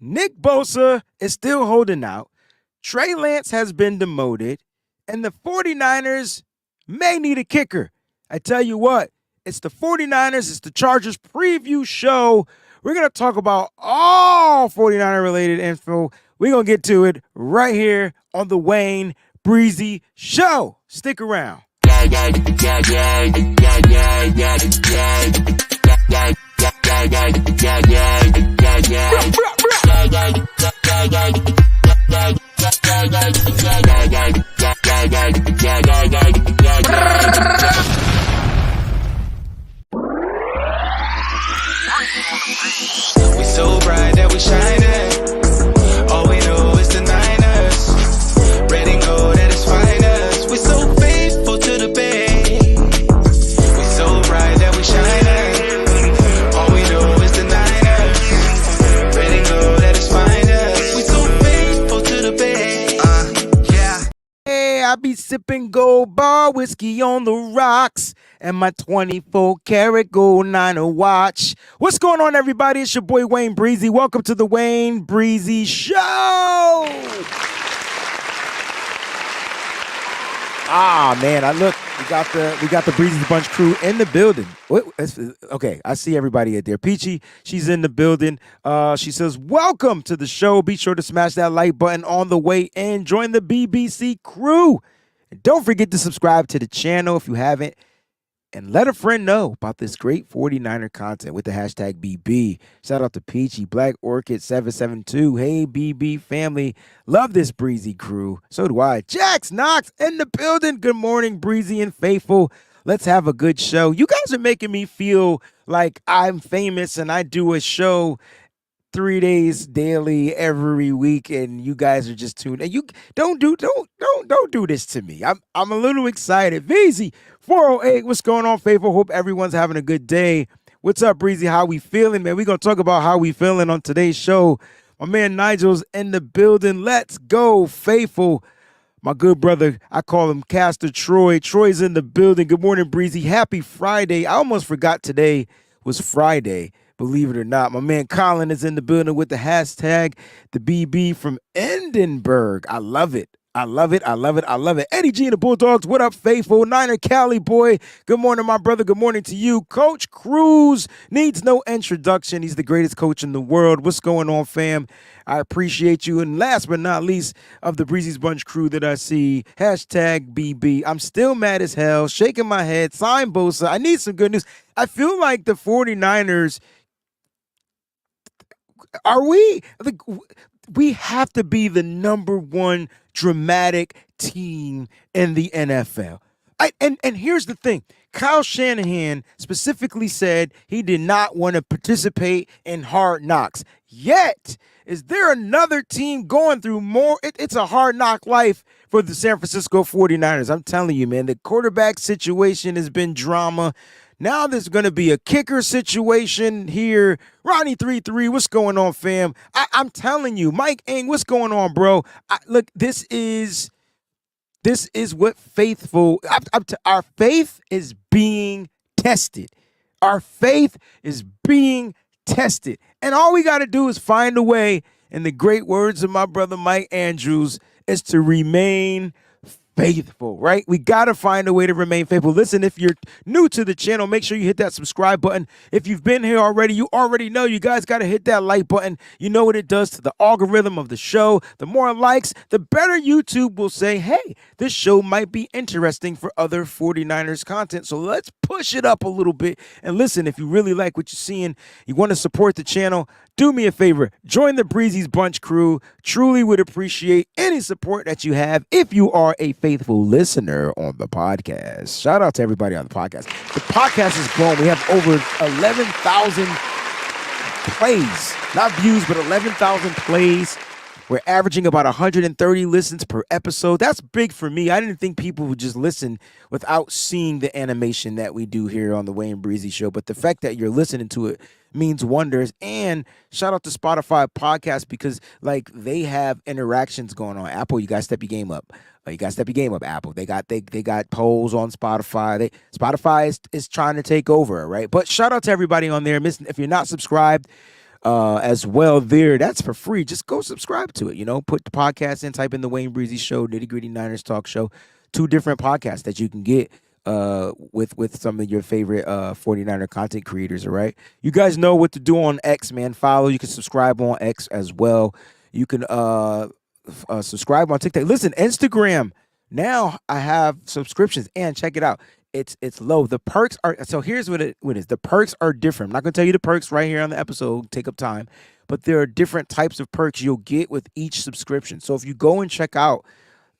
Nick Bosa is still holding out. Trey Lance has been demoted. And the 49ers may need a kicker. I tell you what, it's the 49ers, it's the Chargers preview show. We're going to talk about all 49er related info. We're going to get to it right here on the Wayne Breezie Show. Stick around. We so bright that we shining. All we know is the Niners. Red and gold at its finest. We so faithful to the bay. We so bright that we shining. All we know is the Niners. Red and gold at its finest. We so faithful to the bay. Yeah. Hey, I be sipping gold bar whiskey on the rocks and my 24-karat gold Niner watch. What's going on, everybody? It's your boy Wayne Breezie. Welcome to the Wayne Breezie Show. Man, we got the Breezie Bunch crew in the building. Okay, I see everybody at there. Peachy, she's in the building. She says, welcome to the show. Be sure to smash that like button on the way in. Join the BBC crew. And don't forget to subscribe to the channel if you haven't. And let a friend know about this great 49er content with the hashtag BB. Shout out to Peachy, Black Orchid 772. Hey, BB family. Love this Breezy crew. So do I. Jax Knox in the building. Good morning, Breezy and Faithful. Let's have a good show. You guys are making me feel like I'm famous and I do a show 3 days daily every week, and you guys are just tuned. And you don't do this to me. I'm a little excited. Breezy 408, what's going on, Faithful? Hope everyone's having a good day. What's up, Breezy? How we feeling, man? We're gonna talk about how we feeling on today's show. My man Nigel's in the building. Let's go, Faithful. My good brother, I call him Caster Troy. Troy's in the building. Good morning, Breezy. Happy Friday. I almost forgot today was Friday. Believe it or not, my man Colin is in the building with the hashtag, the BB from Edinburgh. I love it. I love it. I love it. I love it. Eddie G and the Bulldogs. What up, Faithful? Niner Cali boy. Good morning, my brother. Good morning to you. Coach Cruz needs no introduction. He's the greatest coach in the world. What's going on, fam? I appreciate you. And last but not least of the Breezy's Bunch crew that I see, hashtag BB. I'm still mad as hell, shaking my head. Sign Bosa. I need some good news. I feel like the 49ers, we have to be the number one dramatic team in the NFL. And here's the thing. Kyle Shanahan specifically said he did not want to participate in Hard Knocks. Yet, is there another team going through more? It's a hard knock life for the San Francisco 49ers. I'm telling you, man, the quarterback situation has been drama. Now there's going to be a kicker situation here. Ronnie 33, what's going on, fam? I'm telling you, Mike Ing, what's going on, bro? Look, this is what faithful. Our faith is being tested. Our faith is being tested, and all we got to do is find a way. In the great words of my brother Mike Andrews, is to remain faithful, right? We got to find a way to remain faithful. Listen, if you're new to the channel, make sure you hit that subscribe button. If you've been here already, you already know you guys got to hit that like button. You know what it does to the algorithm of the show. The more likes, the better YouTube will say, hey, this show might be interesting for other 49ers content. So let's push it up a little bit. And listen, if you really like what you're seeing, you want to support the channel, do me a favor, join the Breezy's Bunch crew. Truly would appreciate any support that you have if you are a faithful listener on the podcast. Shout out to everybody on the podcast. The podcast has grown. We have over 11,000 plays, not views, but 11,000 plays. We're averaging about 130 listens per episode. That's big for me. I didn't think people would just listen without seeing the animation that we do here on the Wayne Breezy Show. But the fact that you're listening to it means wonders. And shout out to Spotify podcast because like they have interactions going on. Apple, you guys step your game up. You got to step your game up, Apple. They got polls on Spotify. Spotify is trying to take over, right? But shout out to everybody on there. If you're not subscribed, as well there. That's for free. Just go subscribe to it. Put the podcast in, type in the Wayne Breezie Show, Nitty Gritty Niners Talk Show. 2 different podcasts that you can get with some of your favorite 49er content creators. All right, you guys know what to do on X, man. Follow. You can subscribe on X as well. You can subscribe on TikTok. Listen, Instagram. Now I have subscriptions, and check it out. It's low. The perks are, so here's what it is. The perks are different. I'm not gonna tell you the perks right here on the episode. Take up time, but there are different types of perks you'll get with each subscription. So if you go and check out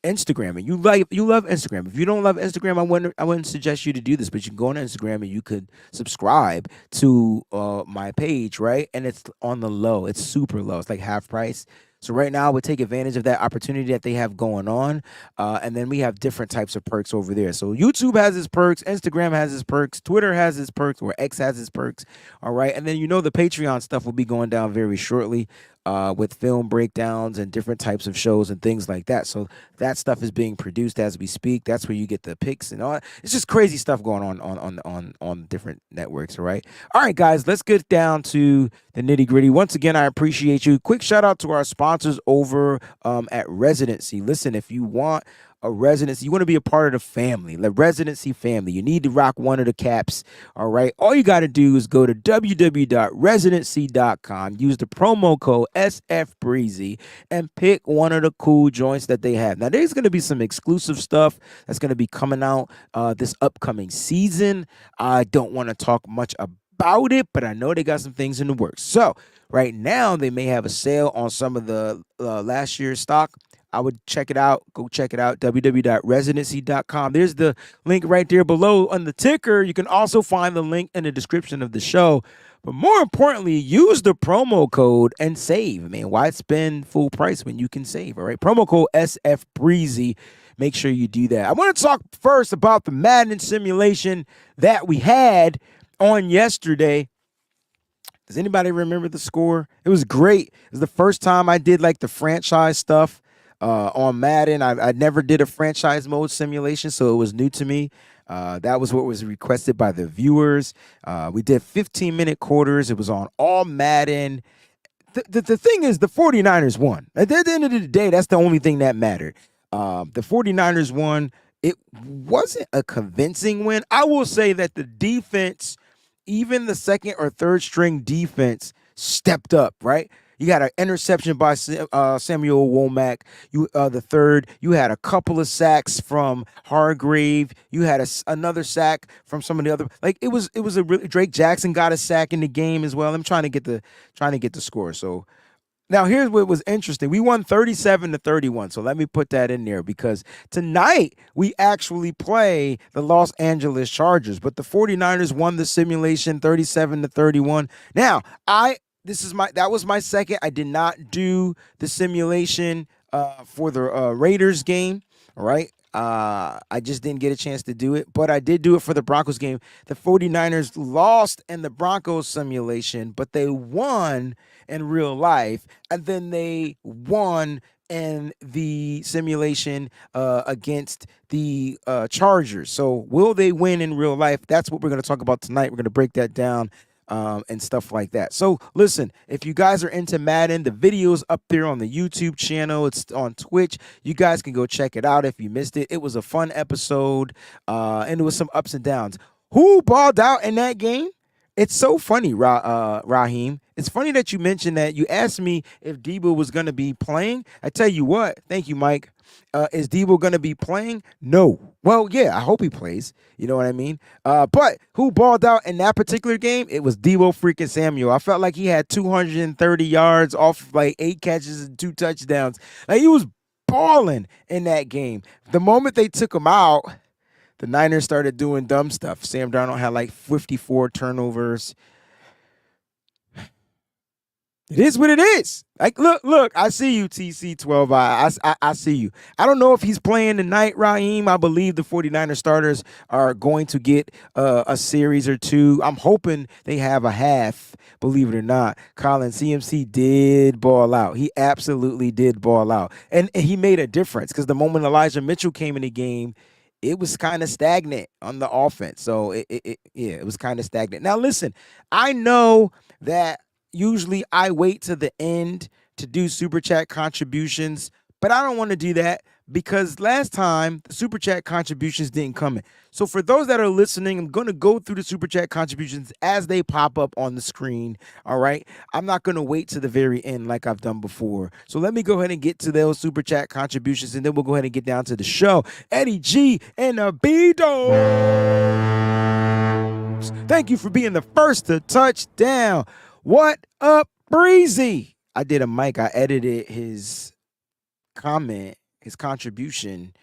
Instagram and you love Instagram. If you don't love Instagram, I wouldn't suggest you to do this, but you can go on Instagram and you could subscribe to my page, right? And it's on the low. It's super low. It's like half price. So right now, we'll take advantage of that opportunity that they have going on. And then we have different types of perks over there. So YouTube has its perks. Instagram has its perks. Twitter has its perks, or X has its perks. All right. And then the Patreon stuff will be going down very shortly with film breakdowns and different types of shows and things like that. So that stuff is being produced as we speak. That's where you get the picks and all. It's just crazy stuff going on different networks. All right. All right, guys, let's get down to the nitty gritty. Once again, I appreciate you. Quick shout out to our sponsors over at Residency. Listen, if you want a residency, you want to be a part of the family, the Residency family, you need to rock one of the caps. All right. All you got to do is go to www.residency.com, use the promo code SFBreezy, and pick one of the cool joints that they have. Now, there's going to be some exclusive stuff that's going to be coming out this upcoming season. I don't want to talk much about it, but I know they got some things in the works. So right now, they may have a sale on some of the last year's stock. I would check it out. Go check it out, www.residency.com. There's the link right there below on the ticker. You can also find the link in the description of the show. But more importantly, use the promo code and save. I mean, why spend full price when you can save? All right, promo code SFBreezy. Make sure you do that. I want to talk first about the Madden simulation that we had on yesterday. Does anybody remember the score? It was great. It was the first time I did like the franchise stuff on Madden. I never did a franchise mode simulation, so it was new to me. That was what was requested by the viewers. We did 15-minute quarters. It was on all Madden. The thing is, the 49ers won. At the end of the day, that's the only thing that mattered. The 49ers won. It wasn't a convincing win. I will say that the defense, even the second or third string defense, stepped up, right? You had an interception by Samuel Womack. The third. You had a couple of sacks from Hargrave. You had another sack from some of the other. Like it was a really, Drake Jackson got a sack in the game as well. I'm trying to get the score. So now here's what was interesting. We won 37-31. So let me put that in there because tonight we actually play the Los Angeles Chargers, but the 49ers won the simulation 37-31. Now that was my second. I did not do the simulation for the Raiders game. All right. I just didn't get a chance to do it, but I did do it for the Broncos game. The 49ers lost in the Broncos simulation, but they won in real life. And then they won in the simulation against the Chargers. So will they win in real life? That's what we're going to talk about tonight. We're going to break that down. And stuff like that. So listen, if you guys are into Madden, the video's up there on the YouTube channel. It's on Twitch. You guys can go check it out if you missed it. It was a fun episode, and there was some ups and downs. Who balled out in that game? It's so funny, Raheem. It's funny that you mentioned that. You asked me if Debo was going to be playing. I tell you what. Thank you, Mike. Is Debo going to be playing? No. Well, yeah, I hope he plays. You know what I mean? But who balled out in that particular game? It was Debo freaking Samuel. I felt like he had 230 yards off like 8 catches and 2 touchdowns. Like he was balling in that game. The moment they took him out, the Niners started doing dumb stuff. Sam Darnold had like 54 turnovers. It is what it is. Like, look, I see you, TC12. I see you. I don't know if he's playing tonight, Raheem. I believe the 49er starters are going to get a series or two. I'm hoping they have a half, believe it or not. Colin, CMC did ball out. He absolutely did ball out. And he made a difference because the moment Elijah Mitchell came in the game, it was kind of stagnant on the offense. So, it was kind of stagnant. Now, listen, I know that usually I wait to the end to do super chat contributions, but I don't want to do that because last time the super chat contributions didn't come in. So for those that are listening, I'm going to go through the super chat contributions as they pop up on the screen. All right. I'm not going to wait to the very end like I've done before. So let me go ahead and get to those super chat contributions, and then we'll go ahead and get down to the show. Eddie G and the B-Dogs. Thank you for being the first to touch down. What up, Breezie? I did a mic. I edited his comment, his contribution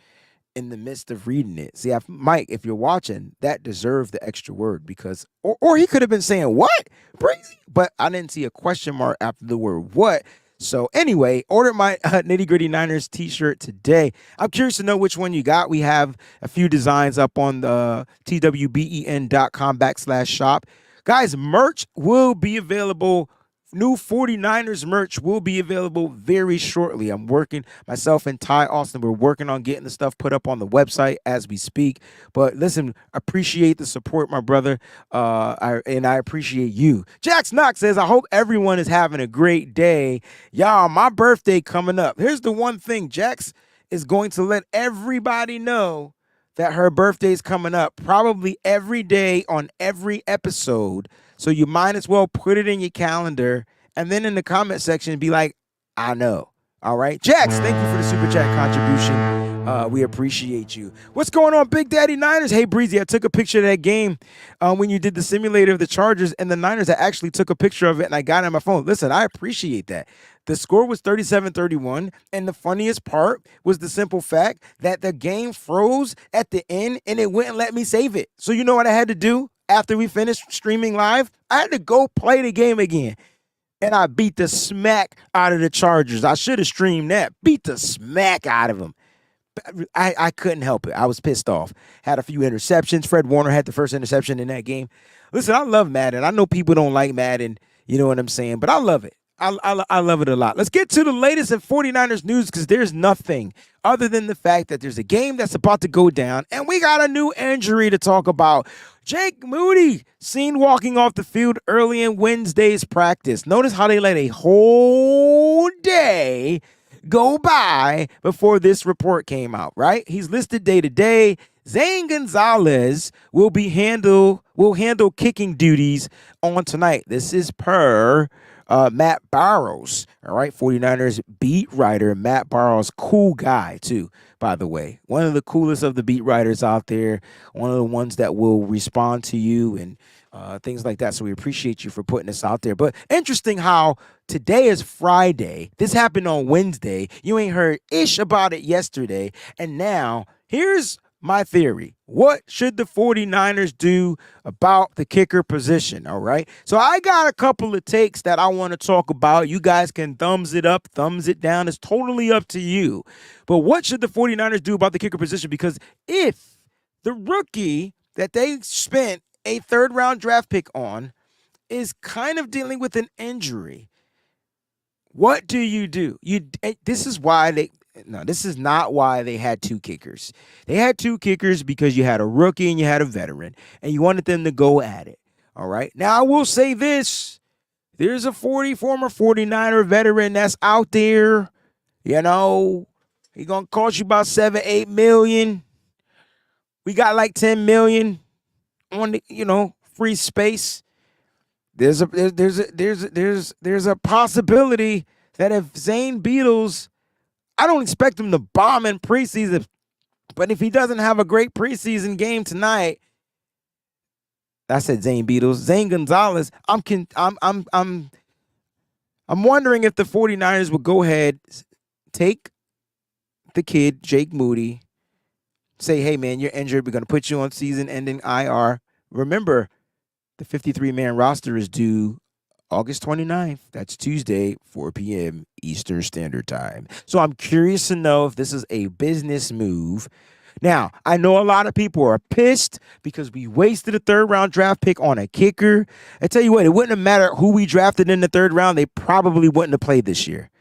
in the midst of reading it. See, Mike, if you're watching, that deserved the extra word because, or he could have been saying, what? Breezy? But I didn't see a question mark after the word what. So anyway, ordered my Nitty Gritty Niners t-shirt today. I'm curious to know which one you got. We have a few designs up on the twben.com/shop. Guys, merch will be available. New 49ers merch will be available very shortly. I'm working, myself and Ty Austin, we're working on getting the stuff put up on the website as we speak. But listen, appreciate the support, my brother, and I appreciate you. Jax Knox says, I hope everyone is having a great day. Y'all, my birthday coming up. Here's the one thing. Jax is going to let everybody know that her birthday is coming up probably every day on every episode. So you might as well put it in your calendar and then in the comment section be like, I know. All right. Jax, thank you for the super chat contribution. We appreciate you. What's going on, Big Daddy Niners? Hey, Breezy, I took a picture of that game when you did the simulator of the Chargers and the Niners. I actually took a picture of it and I got it on my phone. Listen, I appreciate that. The score was 37-31, and the funniest part was the simple fact that the game froze at the end and it wouldn't let me save it. So you know what I had to do? After we finished streaming live, I had to go play the game again. And I beat the smack out of the Chargers. I should have streamed that. Beat the smack out of them. I couldn't help it. I was pissed off. Had a few interceptions. Fred Warner had the first interception in that game. Listen, I love Madden. I know people don't like Madden. You know what I'm saying? But I love it. I love it a lot. Let's get to the latest in 49ers news because there's nothing other than the fact that there's a game that's about to go down and we got a new injury to talk about. Jake Moody seen walking off the field early in Wednesday's practice. Notice how they let a whole day go by before this report came out, right? He's listed day to day. Zane Gonzalez will handle kicking duties on tonight. This is per Matt Barrows, all right, 49ers beat writer. Matt Barrows, cool guy too, by the way. One of the coolest of the beat writers out there, one of the ones that will respond to you and things like that. So we appreciate you for putting this out there. But interesting how today is Friday. This happened on Wednesday. You ain't heard ish about it yesterday. And now here's my theory. What should the 49ers do about the kicker position? All right. So I got a couple of takes that I want to talk about. You guys can thumbs it up, thumbs it down. It's totally up to you. But what should the 49ers do about the kicker position? Because if the rookie that they spent a third-round draft pick on is kind of dealing with an injury, what do you do? This is not why they had two kickers. They had two kickers because you had a rookie and you had a veteran, and you wanted them to go at it. All right. Now, I will say this. There's a former 49er veteran that's out there. You know, he's going to cost you about $7-8 million. We got like $10 million on the, free space. There's a possibility that if Zane Beatles, I don't expect him to bomb in preseason, but if he doesn't have a great preseason game tonight, I said Zane Beatles, Zane Gonzalez, I'm wondering if the 49ers would go ahead, take the kid, Jake Moody, say, hey, man, you're injured. We're going to put you on season-ending IR. Remember, the 53-man roster is due August 29th. That's Tuesday, 4 p.m. Eastern Standard Time. So I'm curious to know if this is a business move. Now, I know a lot of people are pissed because we wasted a third-round draft pick on a kicker. I tell you what, it wouldn't have mattered who we drafted in the third round. They probably wouldn't have played this year.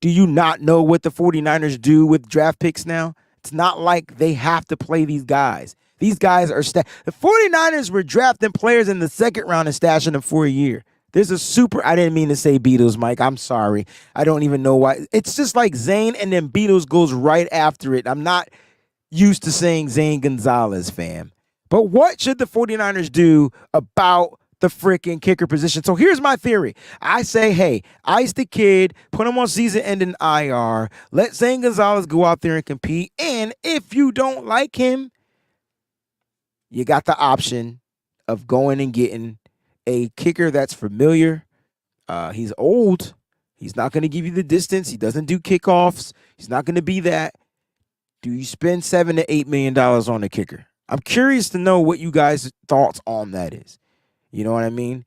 Do you not know what the 49ers do with draft picks now? It's not like they have to play these guys. These guys are the 49ers were drafting players in the second round and stashing them for a year. There's a super. I didn't mean to say Beatles, Mike. I'm sorry. I don't even know why. It's just like Zane and then Beatles goes right after it. I'm not used to saying Zane Gonzalez, fam. But what should the 49ers do about the freaking kicker position? So here's my theory. I say, hey, ice the kid, put him on season-ending IR, let Zane Gonzalez go out there and compete. And if you don't like him, you got the option of going and getting a kicker that's familiar. He's old. He's not going to give you the distance. He doesn't do kickoffs. He's not going to be that. Do you spend $7 to $8 million on a kicker? I'm curious to know what you guys' thoughts on that is. You know what I mean?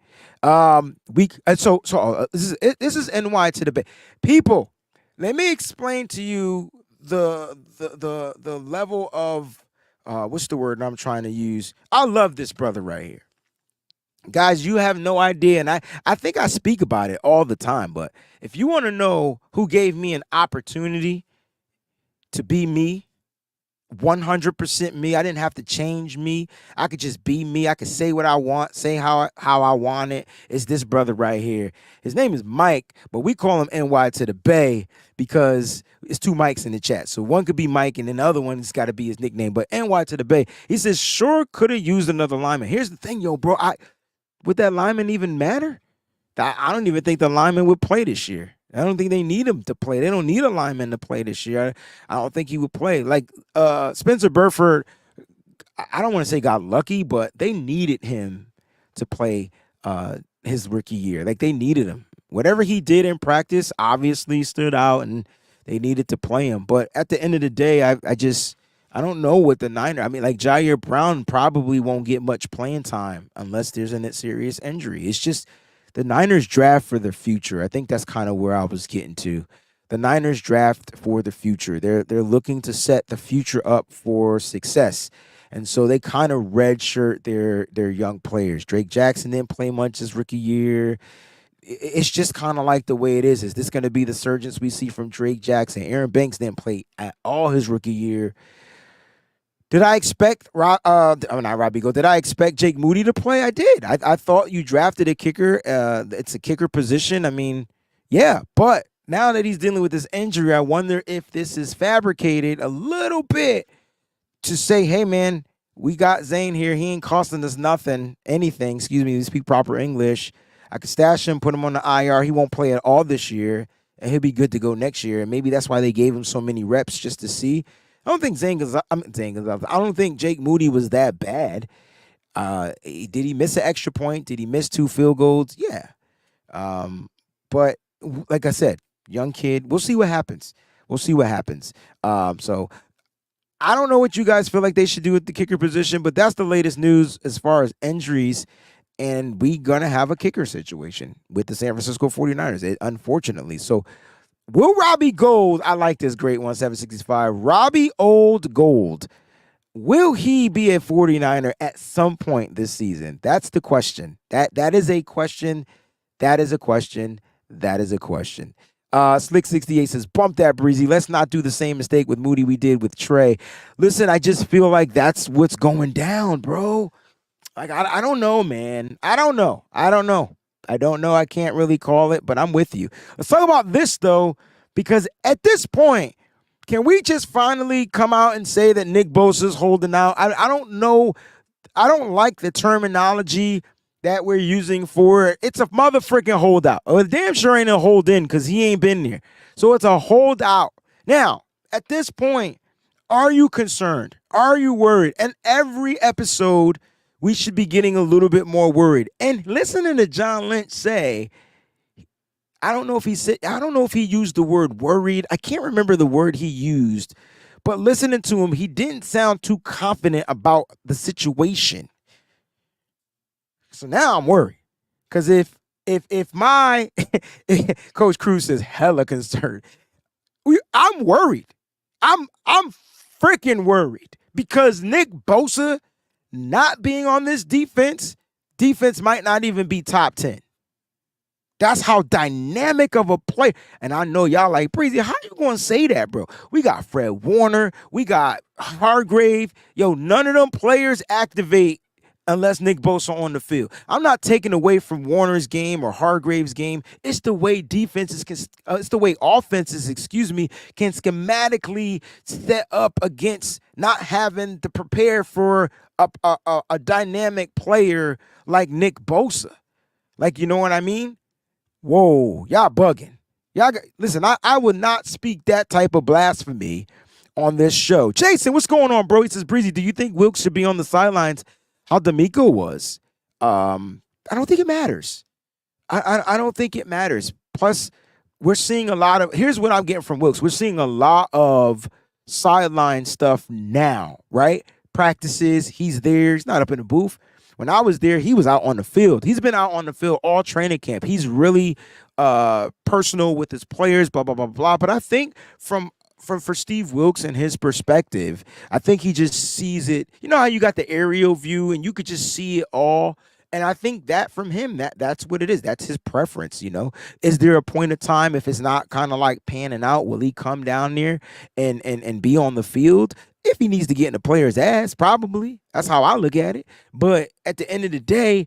This is NY to the Bay. People, let me explain to you the level of what's the word I'm trying to use? I love this brother right here. Guys, you have no idea, and I think I speak about it all the time, but if you want to know who gave me an opportunity to be me, 100% me, I didn't have to change me. I could just be me. I could say what I want, say how I want it. It's this brother right here. His name is Mike, but we call him NY to the Bay because it's two Mikes in the chat. So one could be Mike, and then the other one's got to be his nickname. But NY to the Bay, he says, sure could have used another lineman. Here's the thing, yo, bro. Would that lineman even matter? I don't even think the lineman would play this year. I don't think they need him to play. They don't need a lineman to play this year. I don't think he would play. Like Spencer Burford, I don't want to say got lucky, but they needed him to play his rookie year. Like they needed him. Whatever he did in practice obviously stood out, and they needed to play him. But at the end of the day, I don't know what the Niners. I mean, like Jair Brown probably won't get much playing time unless there's a serious injury. It's just the Niners draft for the future. I think that's kind of where I was getting to. The Niners draft for the future. They're looking to set the future up for success. And so they kind of redshirt their young players. Drake Jackson didn't play much his rookie year. It's just kind of like the way it is. Is this going to be the surgence we see from Drake Jackson? Aaron Banks didn't play at all his rookie year. Did I expect not Robbie Go? Did I expect Jake Moody to play? I did. I thought you drafted a kicker. It's a kicker position. I mean, yeah, but now that he's dealing with this injury, I wonder if this is fabricated a little bit to say, hey man, we got Zane here. He ain't costing us anything. Excuse me, to speak proper English. I could stash him, put him on the IR. He won't play at all this year, and he'll be good to go next year. And maybe that's why they gave him so many reps, just to see. I don't think I don't think Jake Moody was that bad. Did he miss an extra point? Did he miss 2 field goals? Yeah. But like I said, young kid. We'll see what happens. So I don't know what you guys feel like they should do with the kicker position, but that's the latest news as far as injuries. And we going to have a kicker situation with the San Francisco 49ers, unfortunately. So will Robbie Gold, I like this great one, 765, Robbie Old Gold, will he be a 49er at some point this season? That's the question. That is a question. Slick68 says, bump that, Breezy. Let's not do the same mistake with Moody we did with Trey. Listen, I just feel like that's what's going down, bro. Like, I don't know, man. I don't know. I can't really call it, but I'm with you. Let's talk about this, though, because at this point, can we just finally come out and say that Nick Bosa's holding out? I don't know. I don't like the terminology that we're using for it. It's a motherfucking holdout. Well, damn sure ain't a hold in because he ain't been there. So it's a holdout. Now, at this point, are you concerned? Are you worried? And every episode, we should be getting a little bit more worried. And listening to John Lynch say, I don't know if he used the word worried. I can't remember the word he used. But listening to him, he didn't sound too confident about the situation. So now I'm worried. Because if my Coach Cruz says hella concerned, I'm worried. I'm freaking worried. Because Nick Bosa not being on this defense might not even be top 10. That's how dynamic of a player. And I know y'all like, Breezy, how you going to say that, bro? We got Fred Warner. We got Hargrave. Yo, none of them players activate unless Nick Bosa on the field. I'm not taking away from Warner's game or Hargrave's game. It's the way it's the way offenses, can schematically set up against not having to prepare for a dynamic player like Nick Bosa. Like, you know what I mean? Whoa, y'all bugging. Listen, I would not speak that type of blasphemy on this show. Jason, what's going on, bro? He says, Breezy, do you think Wilkes should be on the sidelines? How D'Amico was? I don't think it matters. I don't think it matters. Plus, we're seeing a lot of, here's what I'm getting from Wilkes. We're seeing a lot of sideline stuff now, right? Practices, he's there. He's not up in the booth. When I was there, he was out on the field. He's been out on the field all training camp. He's really personal with his players, blah, blah, blah, blah. But I think for Steve Wilkes and his perspective, I think he just sees it. You know how you got the aerial view and you could just see it all? And I think that from him, that's what it is. That's his preference, you know. Is there a point of time if it's not kind of like panning out, will he come down there and be on the field? If he needs to get in the player's ass, probably. That's how I look at it. But at the end of the day,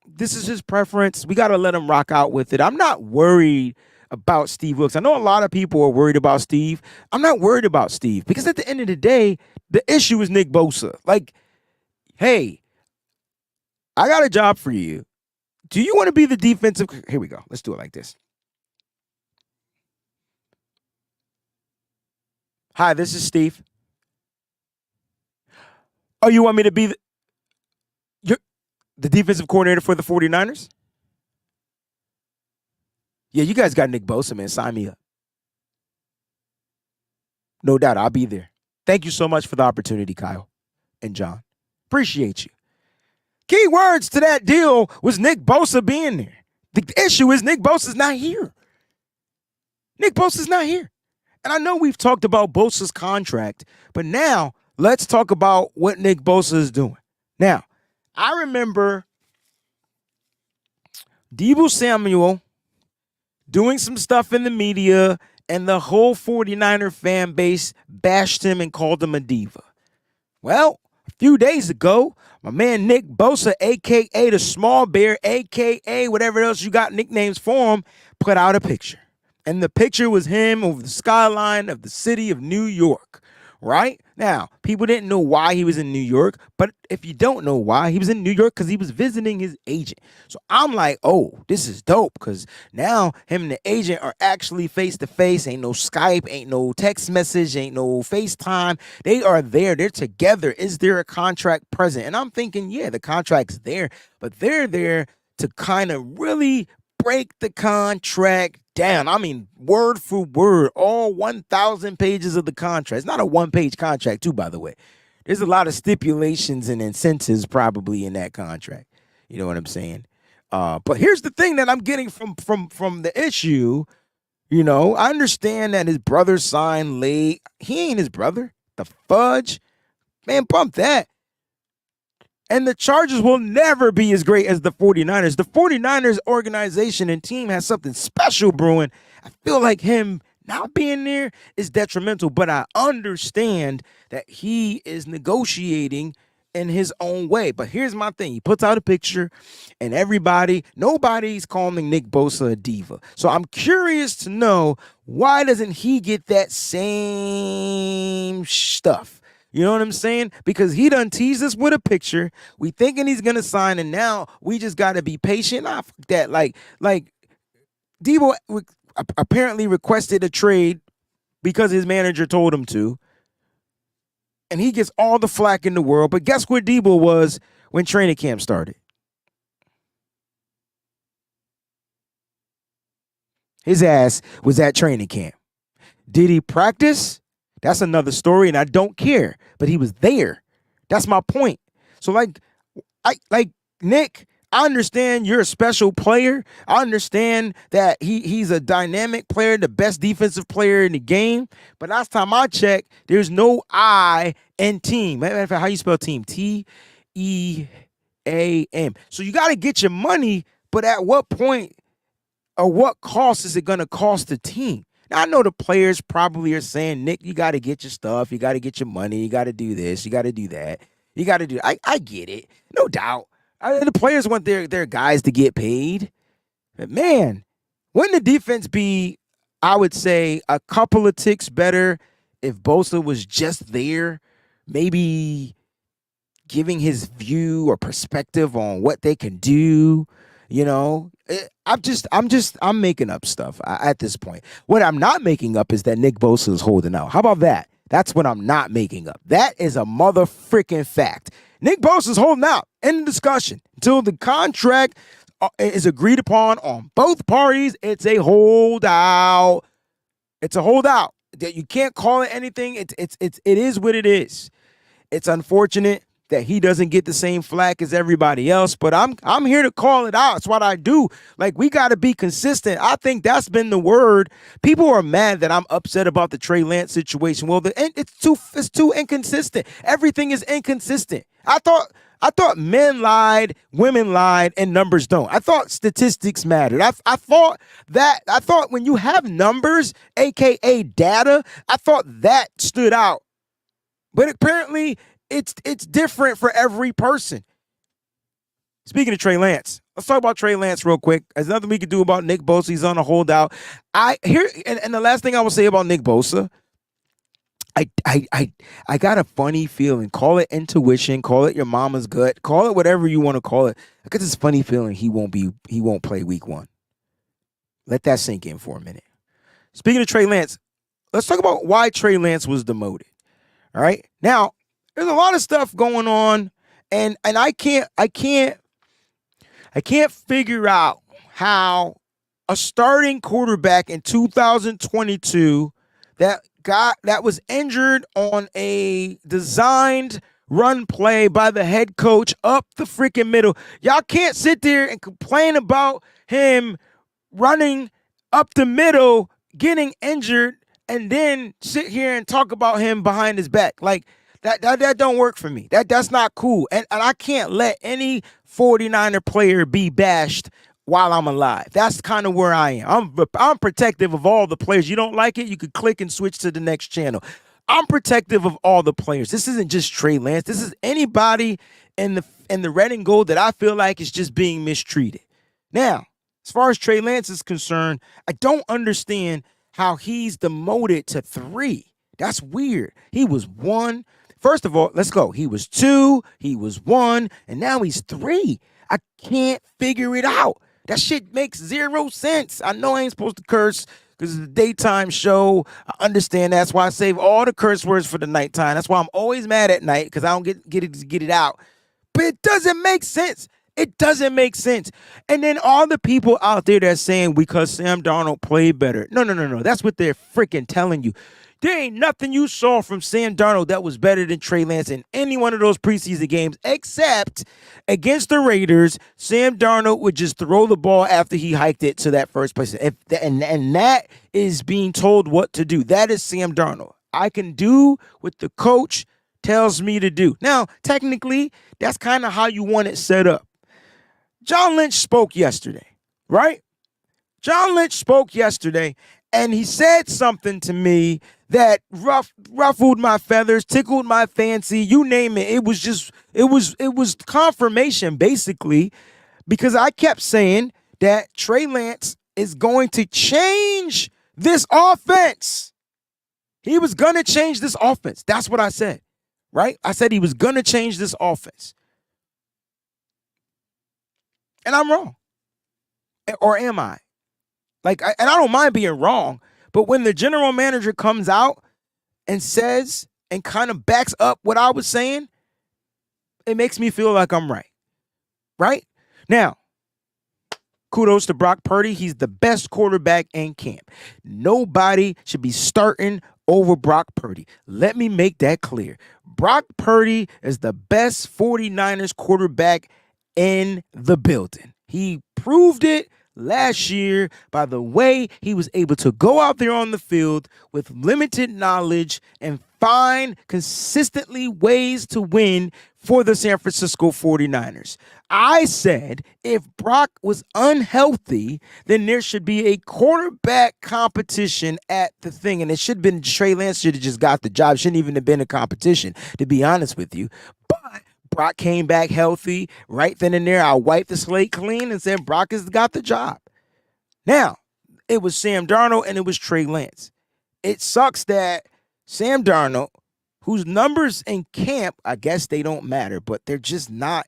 this is his preference. We got to let him rock out with it. I'm not worried about Steve Wilkes. I know a lot of people are worried about Steve. I'm not worried about Steve because at the end of the day, the issue is Nick Bosa. Like, hey, I got a job for you. Do you want to be the defensive? Here we go. Let's do it like this. Hi, this is Steve. Oh, you want me to be the defensive coordinator for the 49ers? Yeah, you guys got Nick Bosa, man. Sign me up. No doubt, I'll be there. Thank you so much for the opportunity, Kyle and John. Appreciate you. Key words to that deal was Nick Bosa being there. The issue is Nick Bosa's not here. Nick Bosa's not here. And I know we've talked about Bosa's contract, but now let's talk about what Nick Bosa is doing. Now, I remember Deebo Samuel doing some stuff in the media, and the whole 49er fan base bashed him and called him a diva. Well, a few days ago, my man Nick Bosa, a.k.a. the Small Bear, a.k.a. whatever else you got nicknames for him, put out a picture. And the picture was him over the skyline of the city of New York, right? Now, people didn't know why he was in New York, but if you don't know why, he was in New York because he was visiting his agent. So I'm like, oh, this is dope because now him and the agent are actually face-to-face. Ain't no Skype, ain't no text message, ain't no FaceTime. They are there. They're together. Is there a contract present? And I'm thinking, yeah, the contract's there, but they're there to kind of really break the contract down. I mean, word for word, all 1,000 pages of the contract. It's not a one-page contract, too, by the way. There's a lot of stipulations and incentives probably in that contract. You know what I'm saying? But here's the thing that I'm getting from the issue. You know, I understand that his brother signed late. He ain't his brother. The fudge. Man, bump that. And the Chargers will never be as great as the 49ers. The 49ers organization and team has something special brewing. I feel like him not being there is detrimental, but I understand that he is negotiating in his own way. But here's my thing. He puts out a picture and nobody's calling Nick Bosa a diva. So I'm curious to know, why doesn't he get that same stuff? You know what I'm saying? Because he done teased us with a picture. We thinking he's going to sign, and now we just got to be patient. Nah, fuck that. Like Debo apparently requested a trade because his manager told him to. And he gets all the flack in the world. But guess where Debo was when training camp started? His ass was at training camp. Did he practice? That's another story, and I don't care. But he was there. That's my point. So, Nick, I understand you're a special player. I understand that he's a dynamic player, the best defensive player in the game. But last time I checked, there's no I in team. Matter of fact, how you spell team? T-E-A-M. So you got to get your money, but at what point or what cost is it going to cost the team? Now, I know the players probably are saying, Nick, you got to get your stuff. You got to get your money. You got to do this. You got to do that. You got to do it. I get it. No doubt. The players want their guys to get paid. But man, wouldn't the defense be, I would say, a couple of ticks better if Bosa was just there, maybe giving his view or perspective on what they can do? You know, I'm making up stuff at this point. What I'm not making up is that Nick Bosa is holding out. How about that? That's what I'm not making up. That is a motherfucking fact. Nick Bosa is holding out. End of discussion. Until the contract is agreed upon on both parties, it's a holdout. It's a holdout. That you can't call it anything. It is what it is. It's unfortunate that he doesn't get the same flack as everybody else, but I'm here to call it out. It's what I do. Like, we got to be consistent. I think that's been the word. People are mad that I'm upset about the Trey Lance situation. Well, it's too inconsistent. Everything is inconsistent. I thought men lied, women lied, and numbers don't. I thought statistics mattered. I thought when you have numbers, aka data, I thought that stood out. But apparently it's different for every person. Speaking of Trey Lance, let's talk about Trey Lance real quick. There's nothing we can do about Nick Bosa. He's on a holdout. And the last thing I will say about Nick Bosa, I got a funny feeling. Call it intuition, call it your mama's gut, call it whatever you want to call it. I got this funny feeling he won't play week 1. Let that sink in for a minute. Speaking of Trey Lance, let's talk about why Trey Lance was demoted. All right. Now, there's a lot of stuff going on, and I can't figure out how a starting quarterback in 2022 that was injured on a designed run play by the head coach up the freaking middle. Y'all can't sit there and complain about him running up the middle, getting injured, and then sit here and talk about him behind his back. Like, that don't work for me. That's not cool. And I can't let any 49er player be bashed while I'm alive. That's kind of where I am. I'm protective of all the players. You don't like it, you could click and switch to the next channel. I'm protective of all the players. This isn't just Trey Lance. This is anybody in the red and gold that I feel like is just being mistreated. Now, as far as Trey Lance is concerned, I don't understand how he's demoted to 3. That's weird. He was 1. First of all, let's go. He was 2, he was 1, and now he's 3. I can't figure it out. That shit makes 0 sense. I know I ain't supposed to curse because it's a daytime show. I understand. That's why I save all the curse words for the nighttime. That's why I'm always mad at night, because I don't get it out. But it doesn't make sense. It doesn't make sense. And then all the people out there that's saying because Sam Darnold played better. No. That's what they're freaking telling you. There ain't nothing you saw from Sam Darnold that was better than Trey Lance in any one of those preseason games, except against the Raiders, Sam Darnold would just throw the ball after he hiked it to that first place. And that is being told what to do. That is Sam Darnold. I can do what the coach tells me to do. Now, technically, that's kind of how you want it set up. John Lynch spoke yesterday, right? John Lynch spoke yesterday, and he said something to me that ruffled my feathers, tickled my fancy, you name it. It was confirmation, basically, because I kept saying that Trey Lance is going to change this offense. He was going to change this offense. That's what I said, right? I said he was going to change this offense. And I'm wrong. Or am I? And I don't mind being wrong, but when the general manager comes out and says and kind of backs up what I was saying, it makes me feel like I'm right. Right? Now, kudos to Brock Purdy. He's the best quarterback in camp. Nobody should be starting over Brock Purdy. Let me make that clear. Brock Purdy is the best 49ers quarterback in the building. He proved it last year by the way he was able to go out there on the field with limited knowledge and find consistently ways to win for the San Francisco 49ers. I said if Brock was unhealthy, then there should be a quarterback competition at the thing. And it should have been Trey Lance should have just got the job. Shouldn't even have been a competition, to be honest with you. But Brock came back healthy. Right then and there, I wiped the slate clean and said Brock has got the job. Now, it was Sam Darnold and it was Trey Lance. It sucks that Sam Darnold, whose numbers in camp, I guess they don't matter, but they're just not.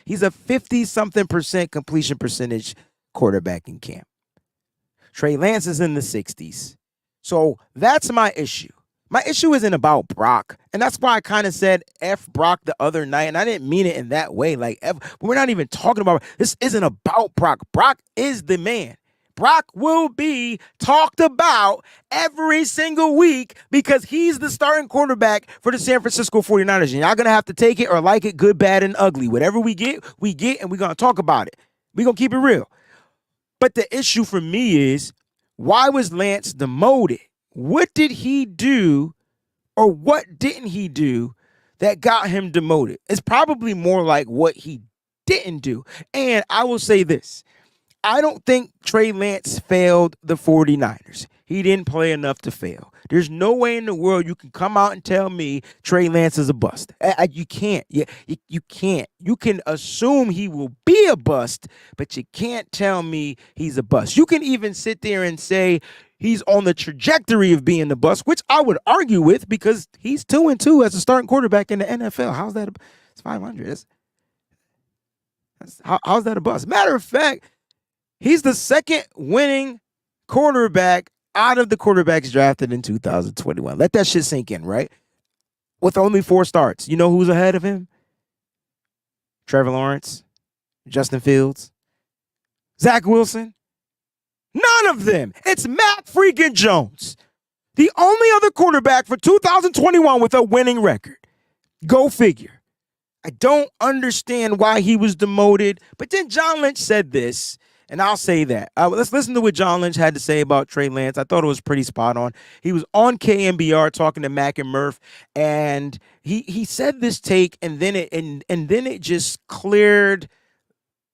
He's a 50-something% completion percentage quarterback in camp. Trey Lance is in the 60s. So that's my issue. My issue isn't about Brock. And that's why I kind of said F Brock the other night. And I didn't mean it in that way. Like, we're not even talking about, this isn't about Brock. Brock is the man. Brock will be talked about every single week because he's the starting quarterback for the San Francisco 49ers. And y'all going to have to take it or like it, good, bad, and ugly. Whatever we get, and we're going to talk about it. We're going to keep it real. But the issue for me is, why was Lance demoted? What did he do or what didn't he do that got him demoted? It's probably more like what he didn't do. And I will say this. I don't think Trey Lance failed the 49ers. He didn't play enough to fail. There's no way in the world you can come out and tell me Trey Lance is a bust. You can't. You can't. You can assume he will be a bust, but you can't tell me he's a bust. You can even sit there and say he's on the trajectory of being the bust, which I would argue with because he's 2-2 as a starting quarterback in the NFL. How's that? It's 500. How's that a bust? Matter of fact, he's the second winning quarterback out of the quarterbacks drafted in 2021. Let that shit sink in, right? With only 4 starts. You know who's ahead of him? Trevor Lawrence, Justin Fields, Zach Wilson. None of them. It's Matt freaking Jones. The only other quarterback for 2021 with a winning record. Go figure. I don't understand why he was demoted. But then John Lynch said this. And I'll say that. Let's listen to what John Lynch had to say about Trey Lance. I thought it was pretty spot on. He was on KMBR talking to Mac and Murph, and he said this take, and then it just cleared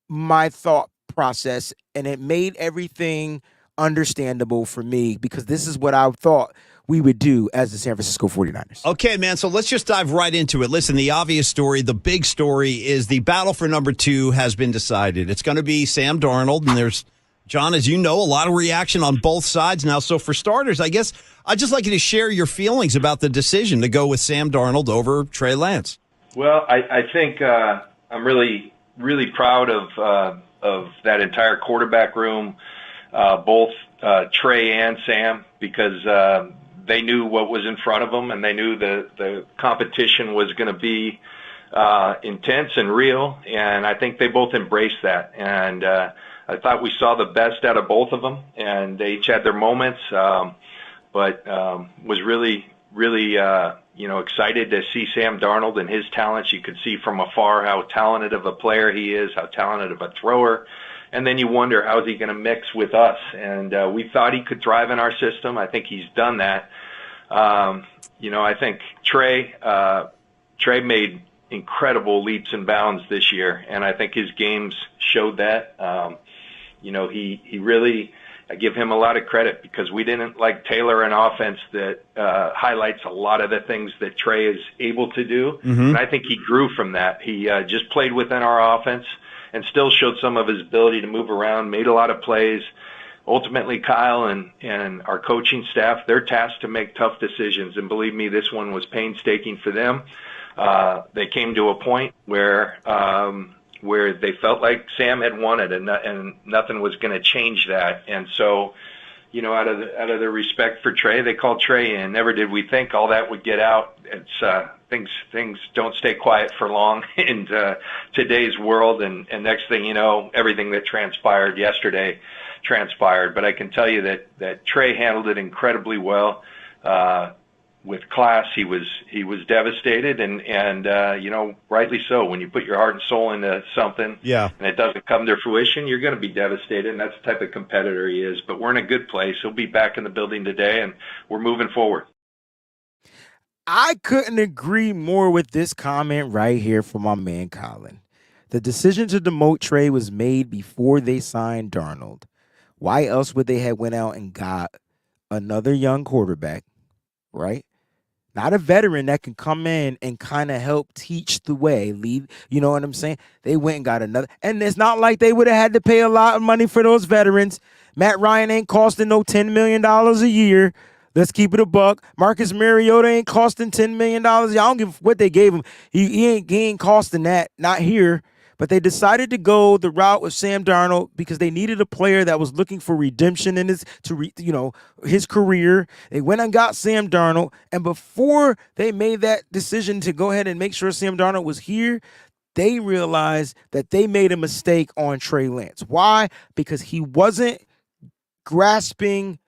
my thought process, and it made everything understandable for me because this is what I thought we would do as the San Francisco 49ers. Okay, man, so let's just dive right into it. Listen, the obvious story, the big story is the battle for number 2 has been decided. It's going to be Sam Darnold, and there's, John, as you know, a lot of reaction on both sides now. So for starters, I guess I'd just like you to share your feelings about the decision to go with Sam Darnold over Trey Lance. Well, I think I'm really, really proud of that entire quarterback room, both Trey and Sam, because they knew what was in front of them, and they knew the competition was going to be intense and real, and I think they both embraced that. And I thought we saw the best out of both of them, and they each had their moments, but was really, really excited to see Sam Darnold and his talents. You could see from afar how talented of a player he is, how talented of a thrower. And then you wonder, how is he going to mix with us? And we thought he could thrive in our system. I think he's done that. I think Trey made incredible leaps and bounds this year, and I think his games showed that. He really, I give him a lot of credit because we didn't tailor an offense that highlights a lot of the things that Trey is able to do. Mm-hmm. And I think he grew from that. He just played within our offense and still showed some of his ability to move around, made a lot of plays. Ultimately, Kyle and our coaching staff, they're tasked to make tough decisions. And believe me, this one was painstaking for them. They came to a point where they felt like Sam had won it and nothing was going to change that. And so, out of the respect for Trey, they called Trey in. Never did we think all that would get out. It's things don't stay quiet for long in today's world. And next thing you know, everything that transpired yesterday transpired. But I can tell you that Trey handled it incredibly well. With class, he was devastated, and rightly so. When you put your heart and soul into something, and it doesn't come to fruition, you're going to be devastated, and that's the type of competitor he is. But we're in a good place. He'll be back in the building today, and we're moving forward. I couldn't agree more with this comment right here from my man Colin. The decision to demote Trey was made before they signed Darnold. Why else would they have went out and got another young quarterback, right? not a veteran that can come in and kind of help teach the way, lead. You know what I'm saying? They went and got another, and it's not like they would have had to pay a lot of money for those veterans. Matt Ryan ain't costing no $10 million a year. Let's keep it a buck. Marcus Mariota ain't costing $10 million. I don't give what they gave him. He ain't costing that. Not here. But they decided to go the route with Sam Darnold because they needed a player that was looking for redemption in his career. They went and got Sam Darnold, and before they made that decision to go ahead and make sure Sam Darnold was here, they realized that they made a mistake on Trey Lance. Why? Because he wasn't grasping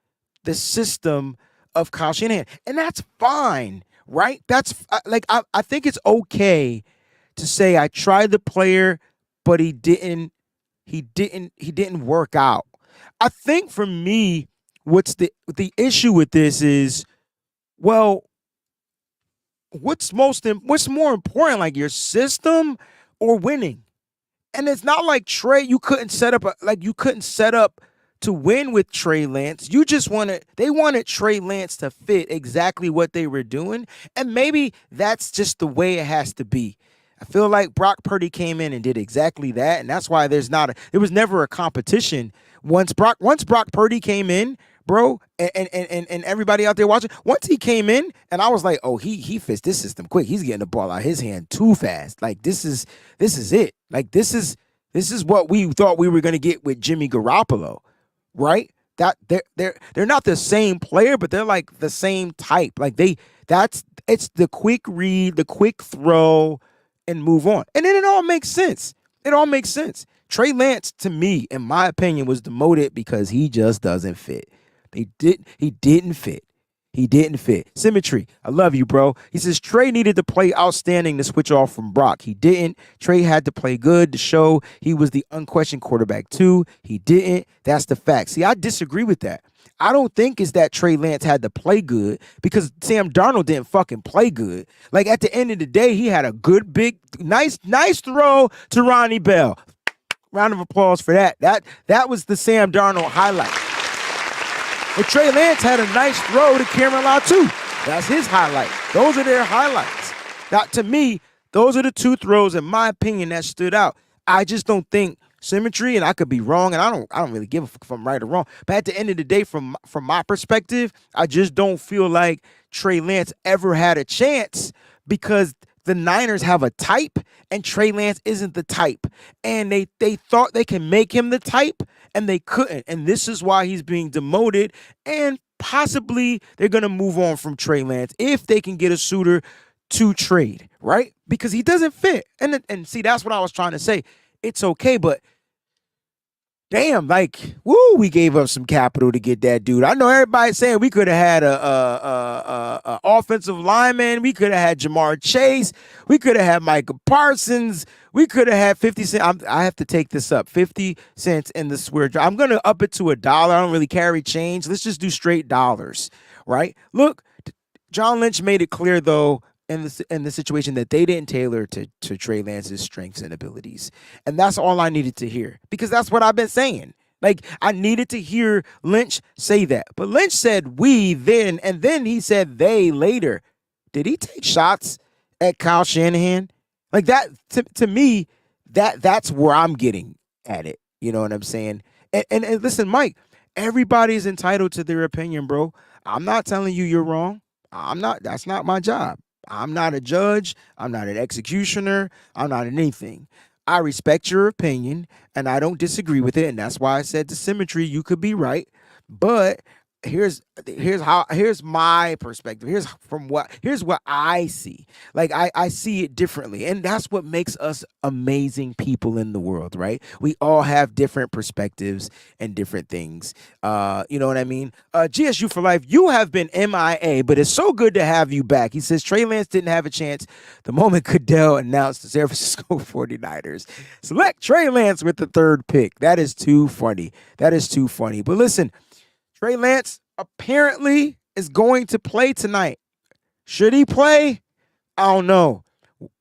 the system of Kyle Shanahan, and that's fine, right? That's I think it's okay to say I tried the player, but he didn't work out. I think for me, what's the issue with this is, well, what's more important, like your system or winning? And it's not like Trey, you couldn't set up to win with Trey Lance. They wanted Trey Lance to fit exactly what they were doing. And maybe that's just the way it has to be. I feel like Brock Purdy came in and did exactly that, and that's why there was never a competition once Brock Purdy came in, bro, and everybody out there watching. Once he came in, and I was like, oh, he fits this system quick. He's getting the ball out of his hand too fast. Like this is it. Like this is what we thought we were gonna get with Jimmy Garoppolo, right? That they're not the same player, but they're like the same type. Like it's the quick read, the quick throw, and move on. And then it all makes sense. Trey Lance, to me, in my opinion, was demoted because he just doesn't fit. He didn't fit. Symmetry, I love you, bro. He says Trey needed to play outstanding to switch off from Brock. He didn't. Trey had to play good to show he was the unquestioned quarterback too. He didn't. That's the fact. See, I disagree with that. I don't think it's that Trey Lance had to play good because Sam Darnold didn't fucking play good. Like at the end of the day, he had a good, big, nice throw to Ronnie Bell. Round of applause for that. That was the Sam Darnold highlight. But Trey Lance had a nice throw to Cameron Latu. That's his highlight. Those are their highlights. Now, to me, those are the two throws, in my opinion, that stood out. I just don't think symmetry, and I could be wrong, and I don't really give a fuck if I'm right or wrong. But at the end of the day, from my perspective, I just don't feel like Trey Lance ever had a chance because the Niners have a type, and Trey Lance isn't the type. And they thought they can make him the type, and they couldn't. And this is why he's being demoted, and possibly they're going to move on from Trey Lance if they can get a suitor to trade, right? Because he doesn't fit. And see, that's what I was trying to say. It's okay, but damn, like, woo, we gave up some capital to get that dude. I know everybody's saying we could have had a offensive lineman. We could have had Jamar Chase. We could have had Micah Parsons. We could have had 50 cents. I have to take this up. 50 cents in the swear jar. I'm going to up it to $1. I don't really carry change. Let's just do straight dollars, right? Look, John Lynch made it clear, though, in the situation that they didn't tailor to Trey Lance's strengths and abilities. And that's all I needed to hear because that's what I've been saying. Like, I needed to hear Lynch say that. But Lynch said we then, and then he said they later. Did he take shots at Kyle Shanahan? Like that, to me, that's where I'm getting at it. You know what I'm saying? And listen, Mike, everybody's entitled to their opinion, bro. I'm not telling you you're wrong. That's not my job. I'm not a judge. I'm not an executioner. I'm not anything. I respect your opinion, and I don't disagree with it, and that's why I said the symmetry, you could be right, but here's my perspective. Here's what I see. Like I see it differently. And that's what makes us amazing people in the world, right? We all have different perspectives and different things. You know what I mean? GSU for life, you have been MIA, but it's so good to have you back. He says Trey Lance didn't have a chance the moment Goodell announced the San Francisco 49ers. Select Trey Lance with the third pick. That is too funny. But listen, Trey Lance apparently is going to play tonight. Should he play? I don't know.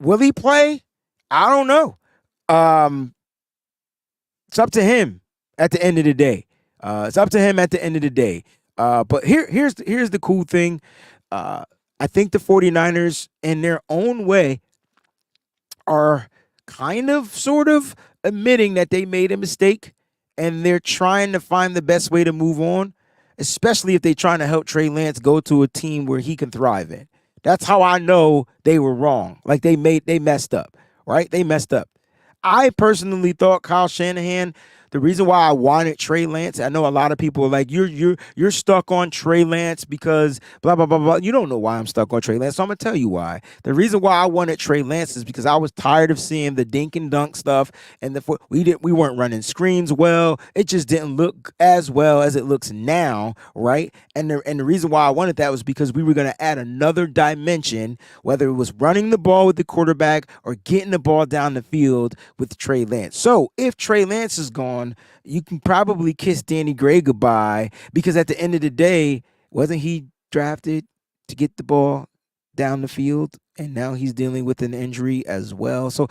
Will he play? I don't know. It's up to him at the end of the day. But here's the cool thing. I I think the 49ers, in their own way, are kind of, sort of admitting that they made a mistake, and they're trying to find the best way to move on, especially if they're trying to help Trey Lance go to a team where he can thrive in. That's how I know they were wrong. Like they messed up, right? They messed up. I personally thought Kyle Shanahan, the reason why I wanted Trey Lance, I know a lot of people are like, you're stuck on Trey Lance because blah, blah, blah, blah. You don't know why I'm stuck on Trey Lance, so I'm going to tell you why. The reason why I wanted Trey Lance is because I was tired of seeing the dink and dunk stuff, and we weren't running screens well. It just didn't look as well as it looks now, right? And the reason why I wanted that was because we were going to add another dimension, whether it was running the ball with the quarterback or getting the ball down the field with Trey Lance. So if Trey Lance is gone, you can probably kiss Danny Gray goodbye, because at the end of the day, wasn't he drafted to get the ball down the field? And now he's dealing with an injury as well. So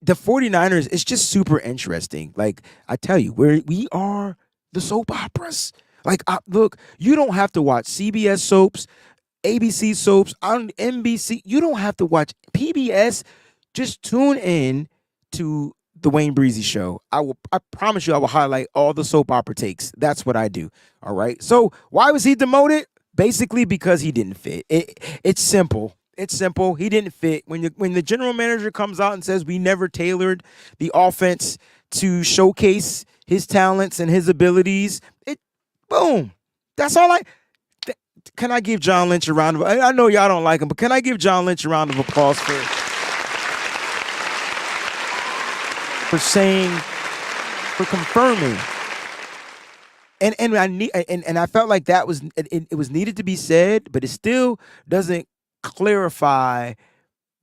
the 49ers, it's just super interesting. Like, I tell you, we are the soap operas. Like, look, you don't have to watch CBS soaps, ABC soaps, on NBC. You don't have to watch PBS. Just tune in to the Wayne Breezie Show. I promise you, I will highlight all the soap opera takes. That's what I do. All right. So why was he demoted? Basically because he didn't fit. It's simple. It's simple. He didn't fit. When the general manager comes out and says we never tailored the offense to showcase his talents and his abilities, boom. That's all can I give John Lynch a round of, I know y'all don't like him, but can I give John Lynch a round of applause for confirming, and I felt like that was it was needed to be said, but it still doesn't clarify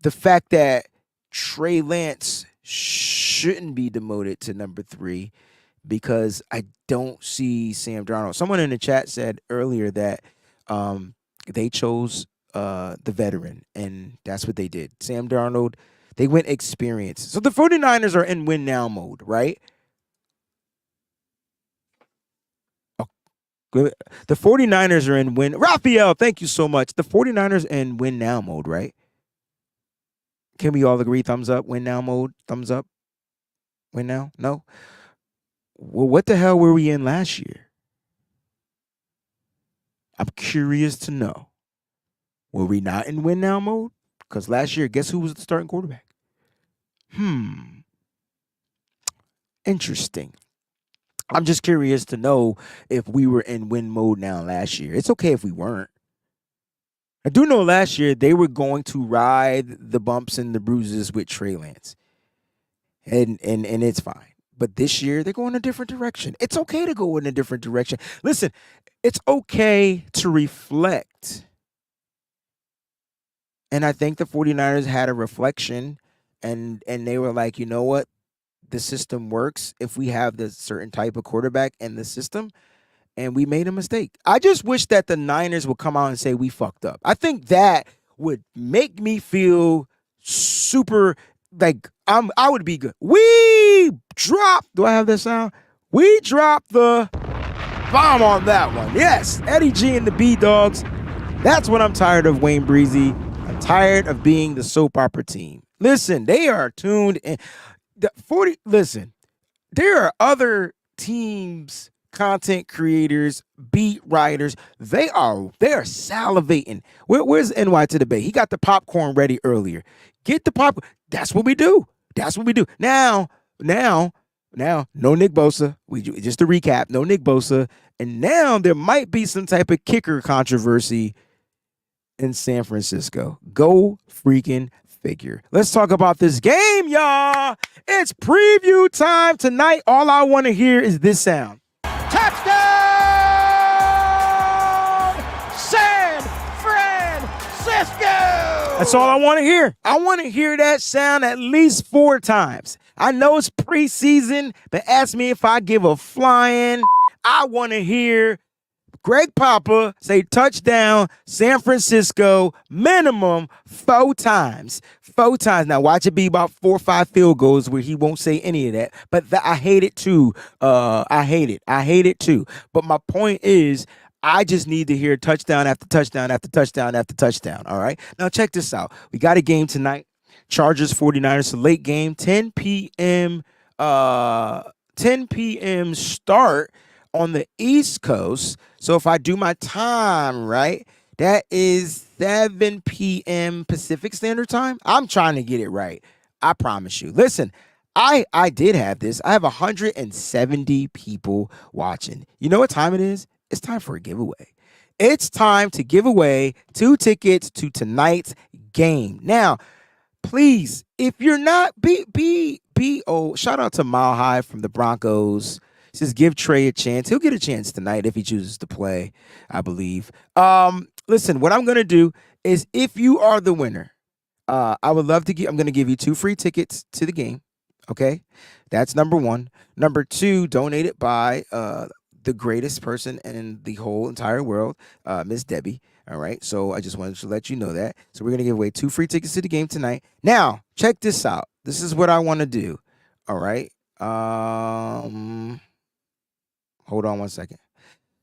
the fact that Trey Lance shouldn't be demoted to number 3, because I don't see Sam Darnold. Someone in the chat said earlier that they chose the veteran, and that's what they did. Sam Darnold. They went experience. So the 49ers are in win now mode, right? Oh, the 49ers are in win. Raphael, thank you so much. The 49ers in win now mode, right? Can we all agree? Thumbs up, win now mode. Thumbs up, win now? No? Well, what the hell were we in last year? I'm curious to know. Were we not in win now mode? Because last year, guess who was the starting quarterback? Interesting. I'm just curious to know if we were in win mode now last year. It's okay if we weren't. I do know last year they were going to ride the bumps and the bruises with Trey Lance. And it's fine. But this year, they're going a different direction. It's okay to go in a different direction. Listen, it's okay to reflect. And I think the 49ers had a reflection, and they were like, you know what? The system works if we have this certain type of quarterback in the system, and we made a mistake. I just wish that the Niners would come out and say we fucked up. I think that would make me feel super, like I would be good. We dropped, do I have that sound? We dropped the bomb on that one. Yes, Eddie G and the B-Dogs. That's what I'm tired of, Wayne Breezie. I'm tired of being the soap opera team. Listen, they are tuned in. Listen, there are other teams, content creators, beat writers. They are salivating. Where's NY to the Bay? He got the popcorn ready earlier. Get the popcorn. That's what we do. That's what we do. Now, no Nick Bosa. Just to recap, no Nick Bosa. And now there might be some type of kicker controversy in San Francisco. Go freaking figure. Let's talk about this game, y'all. It's preview time tonight. All I want to hear is this sound. Touchdown, San Francisco! That's all I want to hear. I want to hear that sound at least 4 times. I know it's preseason, but ask me if I give a flying. I want to hear Greg Papa say touchdown, San Francisco, minimum 4 times. 4 times. Now, watch it be about 4 or 5 field goals where he won't say any of that. But I hate it too. I hate it too. But my point is, I just need to hear touchdown after touchdown after touchdown after touchdown. All right. Now check this out. We got a game tonight. Chargers 49ers. It's a late game. 10 p.m. 10 p.m. start on the East Coast. So if I do my time right, that is 7 p.m. Pacific Standard Time. I'm trying to get it right. I promise you. Listen, I did have this. I have 170 people watching. You know what time it is? It's time for a giveaway. It's time to give away 2 tickets to tonight's game. Now, please, if you're not, shout out to Mile High from the Broncos. He says, give Trey a chance. He'll get a chance tonight if he chooses to play, I believe. Listen, what I'm going to do is if you are the winner, I would love to I'm going to give you 2 free tickets to the game. Okay. That's number 1. Number 2, donated by, the greatest person in the whole entire world, Miss Debbie. All right. So I just wanted to let you know that. So we're going to give away 2 free tickets to the game tonight. Now, check this out. This is what I want to do. All right. Hold on one second.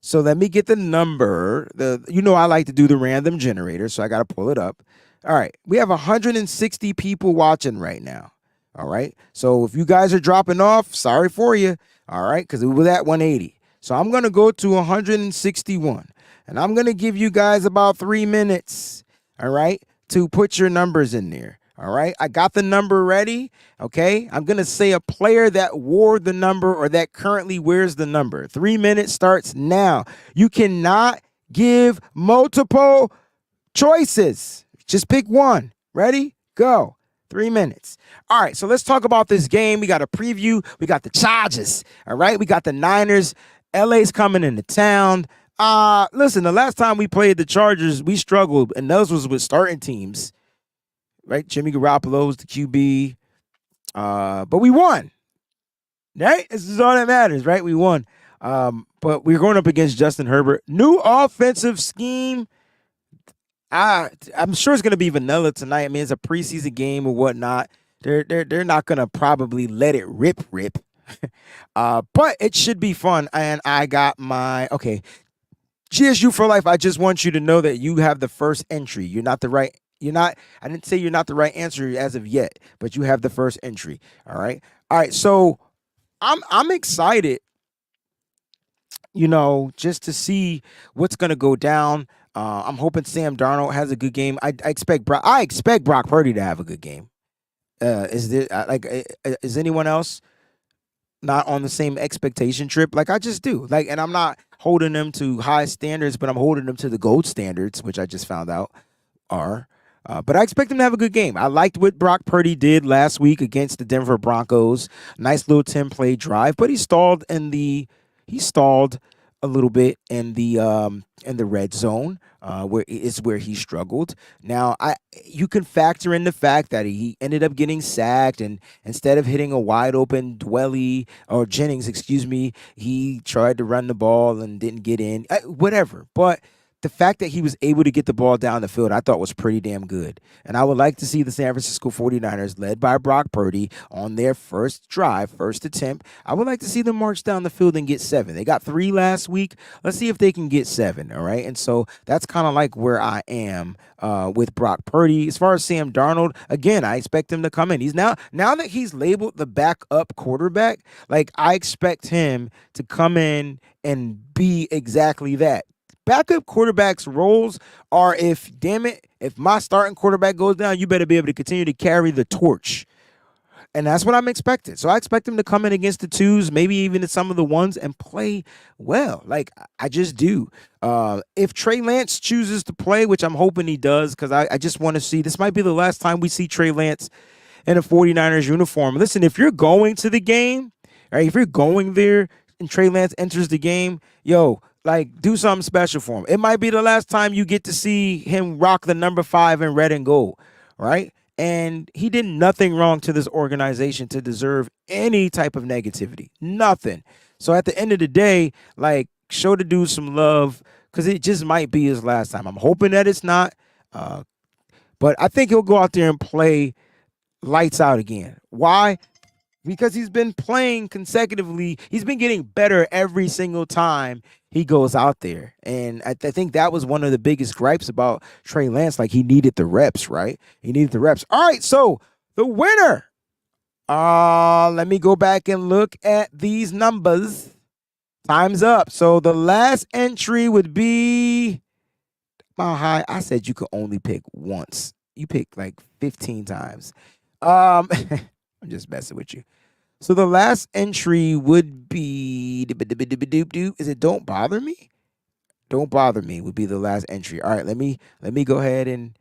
So let me get the number. I like to do the random generator, so I got to pull it up. All right. We have 160 people watching right now. All right. So if you guys are dropping off, sorry for you. All right. Because we were at 180. So I'm going to go to 161. And I'm going to give you guys about 3 minutes. All right. To put your numbers in there. All right. I got the number ready. Okay. I'm going to say a player that wore the number or that currently wears the number. 3 minutes starts now. You cannot give multiple choices. Just pick one. Ready? Go. 3 minutes. All right, so let's talk about this game. We got a preview. We got the Chargers. All right, we got the Niners. LA's coming into town. Listen, the last time we played the Chargers, we struggled, and those was with starting teams. Right? Jimmy Garoppolo was the QB. But we won. Right? This is all that matters, right? We won. But we're going up against Justin Herbert. New offensive scheme. I'm sure it's going to be vanilla tonight. I mean, it's a preseason game or whatnot. They're not going to probably let it rip. But it should be fun. And I got okay. GSU for life. I just want you to know that you have the first entry. I didn't say you're not the right answer as of yet, but you have the first entry. All right. So I'm excited, just to see what's going to go down. I'm hoping Sam Darnold has a good game. I expect Brock Purdy to have a good game. Is anyone else not on the same expectation trip? Like I just do. And I'm not holding them to high standards, but I'm holding them to the gold standards, which I just found out are. But I expect him to have a good game. I liked what Brock Purdy did last week against the Denver Broncos. Nice little 10-play drive, but he stalled a little bit in the red zone, where he struggled. Now you can factor in the fact that he ended up getting sacked, and instead of hitting a wide open Jennings, he tried to run the ball and didn't get in. Whatever, but the fact that he was able to get the ball down the field, I thought was pretty damn good. And I would like to see the San Francisco 49ers, led by Brock Purdy, on their first drive, first attempt. I would like to see them march down the field and get 7. They got 3 last week. Let's see if they can get 7, all right? And so that's kind of like where I am with Brock Purdy. As far as Sam Darnold, again, I expect him to come in. He's now that he's labeled the backup quarterback, I expect him to come in and be exactly that. Backup quarterbacks' roles are if my starting quarterback goes down, you better be able to continue to carry the torch. And that's what I'm expecting. So I expect him to come in against the 2s, maybe even some of the 1s, and play well. I just do. If Trey Lance chooses to play, which I'm hoping he does, because I just want to see, this might be the last time we see Trey Lance in a 49ers uniform. Listen, if you're going to the game, right, if you're going there and Trey Lance enters the game, do something special for him. It might be the last time you get to see him rock the number 5 in red and gold, right? And he did nothing wrong to this organization to deserve any type of negativity. Nothing. So at the end of the day, show the dude some love, because it just might be his last time. I'm hoping that it's not. But I think he'll go out there and play lights out again. Why? because he's been playing consecutively. He's been getting better every single time he goes out there. And I think that was one of the biggest gripes about Trey Lance. Like, he needed the reps, right? He needed the reps. All right, so the winner. Let me go back and look at these numbers. Time's up. So the last entry would be Mile High. I said you could only pick once. You picked like 15 times. I'm just messing with you. So the last entry would be is it Don't Bother Me? Don't Bother Me would be the last entry. All right, let me go ahead and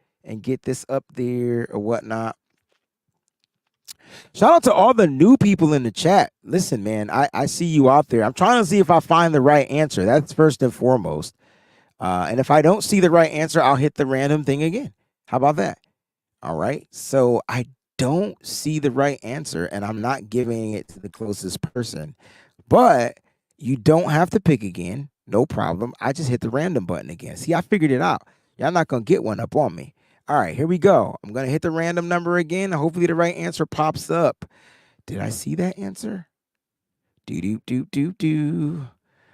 get this up there or whatnot. Shout out to all the new people in the chat. Listen, man, I see you out there. I'm trying to see if I find the right answer. That's first and foremost. And if I don't see the right answer, I'll hit the random thing again. How about that? All right. So I don't see the right answer, and I'm not giving it to the closest person. But you don't have to pick again. No problem. I just hit the random button again. See, I figured it out. Y'all not going to get one up on me. All right, here we go. I'm going to hit the random number again. Hopefully the right answer pops up. Did I see that answer? Do.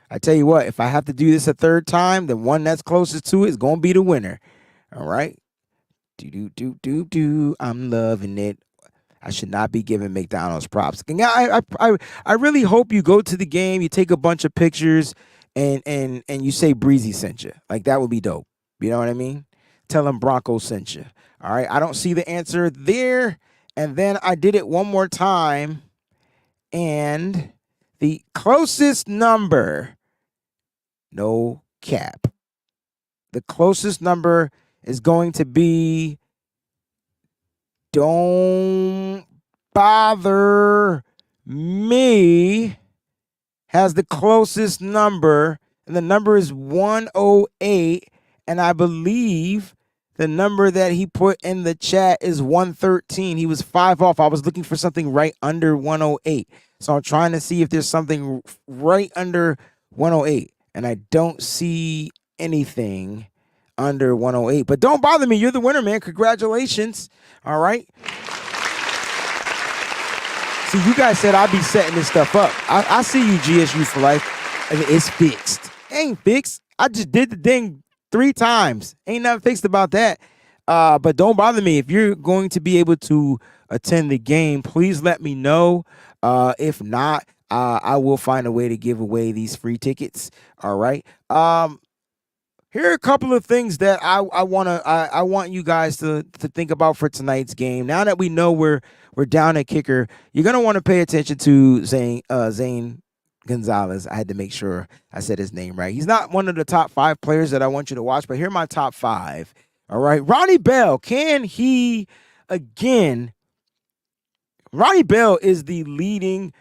I tell you what, if I have to do this a third time, the one that's closest to it is going to be the winner. All right. Do. I'm loving it. I should not be giving McDonald's props. I really hope you go to the game, you take a bunch of pictures, and you say Breezie sent you. Like, that would be dope. You know what I mean? Tell them Bronco sent you. All right. I don't see the answer there. And then I did it one more time. And the closest number, no cap. The closest number is going to be Don't Bother Me. Has the closest number. And the number is 108. And I believe the number that he put in the chat is 113. He was 5 off. I was looking for something right under 108. So I'm trying to see if there's something right under 108. And I don't see anything under 108. But don't bother me. You're the winner, man. Congratulations. All right. See, you guys said I'd be setting this stuff up. I see you, GSU for life. I mean, it's fixed. It ain't fixed. I just did the thing 3 times. Ain't nothing fixed about that. But don't bother me. If you're going to be able to attend the game, please let me know. If not, I will find a way to give away these free tickets. All right. Here are a couple of things that I want you guys to think about for tonight's game. Now that we know we're down at kicker, you're gonna want to pay attention to Zane Gonzalez. I had to make sure I said his name right. He's not one of the top 5 players that I want you to watch, but here are my top 5. All right. Ronnie Bell. Can he again? Ronnie Bell is the leading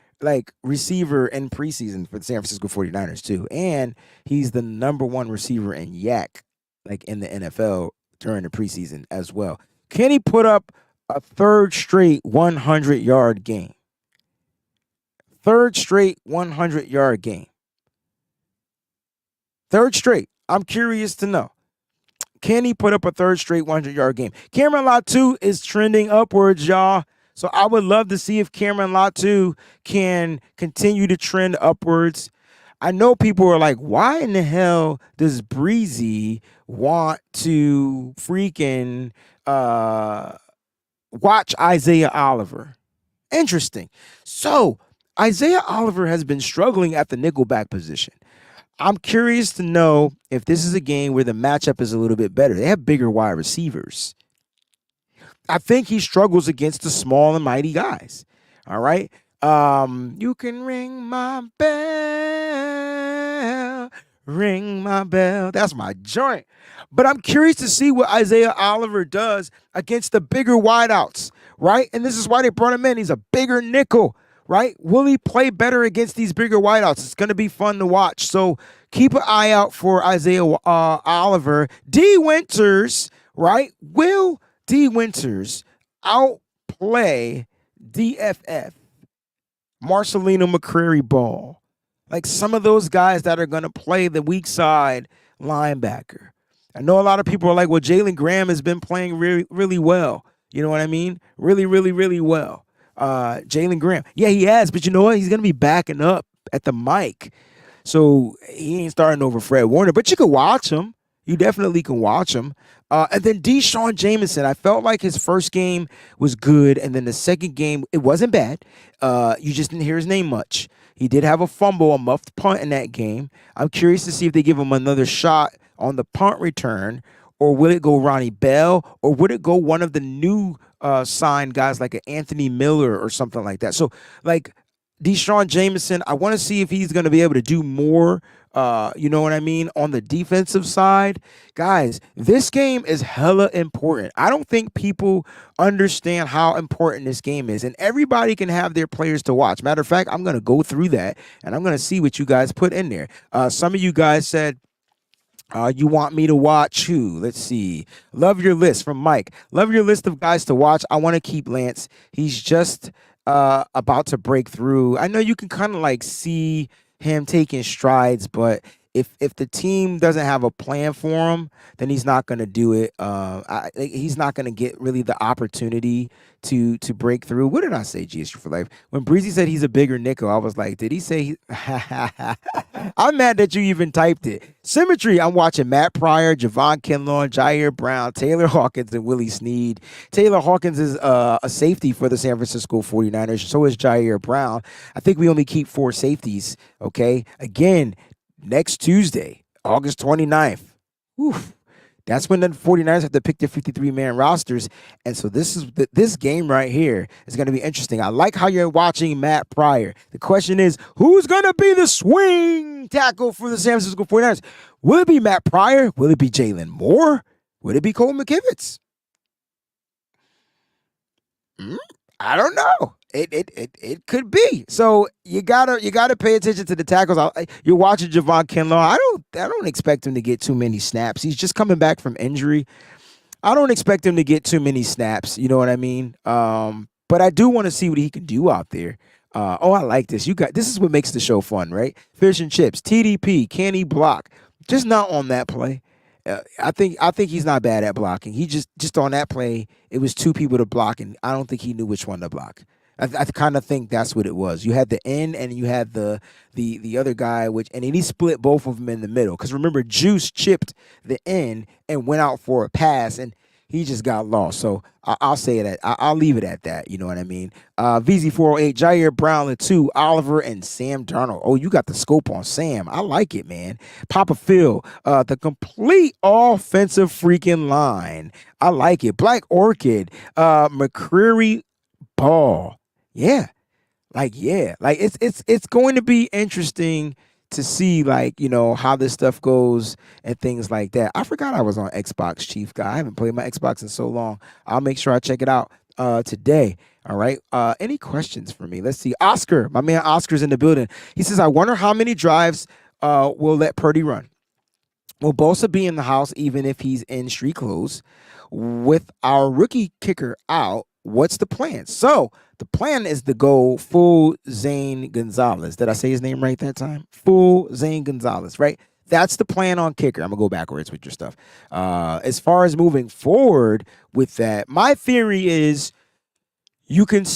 receiver in preseason for the San Francisco 49ers too. And he's the number 1 receiver in yak, in the NFL during the preseason as well. Can he put up a 3rd straight 100-yard game? 3rd straight 100-yard game. 3rd straight. I'm curious to know. Can he put up a 3rd straight 100-yard game? Cameron Latu is trending upwards, y'all. So I would love to see if Cameron Latu can continue to trend upwards. I know people are like, why in the hell does Breezie want to freaking watch Isaiah Oliver? Interesting. So Isaiah Oliver has been struggling at the nickelback position. I'm curious to know if this is a game where the matchup is a little bit better. They have bigger wide receivers. I think he struggles against the small and mighty guys. All right. You can ring my bell. Ring my bell. That's my joint. But I'm curious to see what Isaiah Oliver does against the bigger wideouts, right? And this is why they brought him in. He's a bigger nickel, right? Will he play better against these bigger wideouts? It's going to be fun to watch. So keep an eye out for Isaiah Oliver. D. Winters, right? Will D. Winters outplay DFF, Marcelino McCrary Ball? Some of those guys that are going to play the weak side linebacker. I know a lot of people are like, well, Jalen Graham has been playing really, really well. You know what I mean? Really, really, really well. Jalen Graham. Yeah, he has, but you know what? He's gonna be backing up at the mic, so he ain't starting over Fred Warner. But you can watch him. You definitely can watch him. And then Deshaun Jameson, I felt like his first game was good, and then the second game, it wasn't bad. You just didn't hear his name much. He did have a fumble, a muffed punt in that game. I'm curious to see if they give him another shot on the punt return, or will it go Ronnie Bell, or would it go one of the new signed guys like an Anthony Miller or something like that? So, like Deshaun Jameson, I want to see if he's going to be able to do more. You know what I mean? On the defensive side, guys, this game is hella important. I don't think people understand how important this game is, and everybody can have their players to watch. Matter of fact, I'm going to go through that, and I'm going to see what you guys put in there. Some of you guys said, you want me to watch who? Let's see. Love your list from Mike. Love your list of guys to watch. I want to keep Lance. He's just about to break through. I know you can kind of like see him taking strides, but if the team doesn't have a plan for him, then he's not going to do it. He's not going to get really the opportunity to break through. What did I say, GSU for life? When Breezie said he's a bigger nickel, I was like, did he say I'm mad that you even typed it. Symmetry, I'm watching Matt Pryor, Javon Kinlaw, Jair Brown, Taylor Hawkins, and Willie Snead. Taylor Hawkins is a safety for the San Francisco 49ers. So is Jair Brown. I think we only keep 4 safeties, okay? Again, next Tuesday, August 29th. Oof. That's when the 49ers have to pick their 53-man rosters. And so this game right here is going to be interesting. I like how you're watching Matt Pryor. The question is, who's going to be the swing tackle for the San Francisco 49ers? Will it be Matt Pryor? Will it be Jalen Moore? Will it be Cole McKivitz? I don't know. It could be. So you gotta pay attention to the tackles. You're watching Javon Kinlaw. I don't expect him to get too many snaps. He's just coming back from injury. I don't expect him to get too many snaps. You know what I mean? But I do want to see what he can do out there. I like this. This is what makes the show fun, right? Fish and chips, TDP, can he block? Just not on that play. I think he's not bad at blocking. He just on that play, it was 2 people to block, and I don't think he knew which one to block. I kind of think that's what it was. You had the end and you had the other guy, and he split both of them in the middle. Because remember, Juice chipped the end and went out for a pass, and he just got lost. So I'll say that. I'll leave it at that. You know what I mean? VZ408, Jair Brown, the 2, Oliver, and Sam Darnold. Oh, you got the scope on Sam. I like it, man. Papa Phil, the complete offensive freaking line. I like it. Black Orchid, McCreary Ball. Yeah. It's going to be interesting to see, how this stuff goes and things like that. I forgot I was on Xbox, Chief Guy. I haven't played my Xbox in so long. I'll make sure I check it out today. All right. Any questions for me? Let's see. Oscar, my man Oscar's in the building. He says, I wonder how many drives will let Purdy run. Will Bosa be in the house even if he's in street clothes? With our rookie kicker out, what's the plan? So the plan is to go full Zane Gonzalez. Did I say his name right that time? Full Zane Gonzalez, right? That's the plan on kicker. I'm going to go backwards with your stuff. As far as moving forward with that, my theory is you can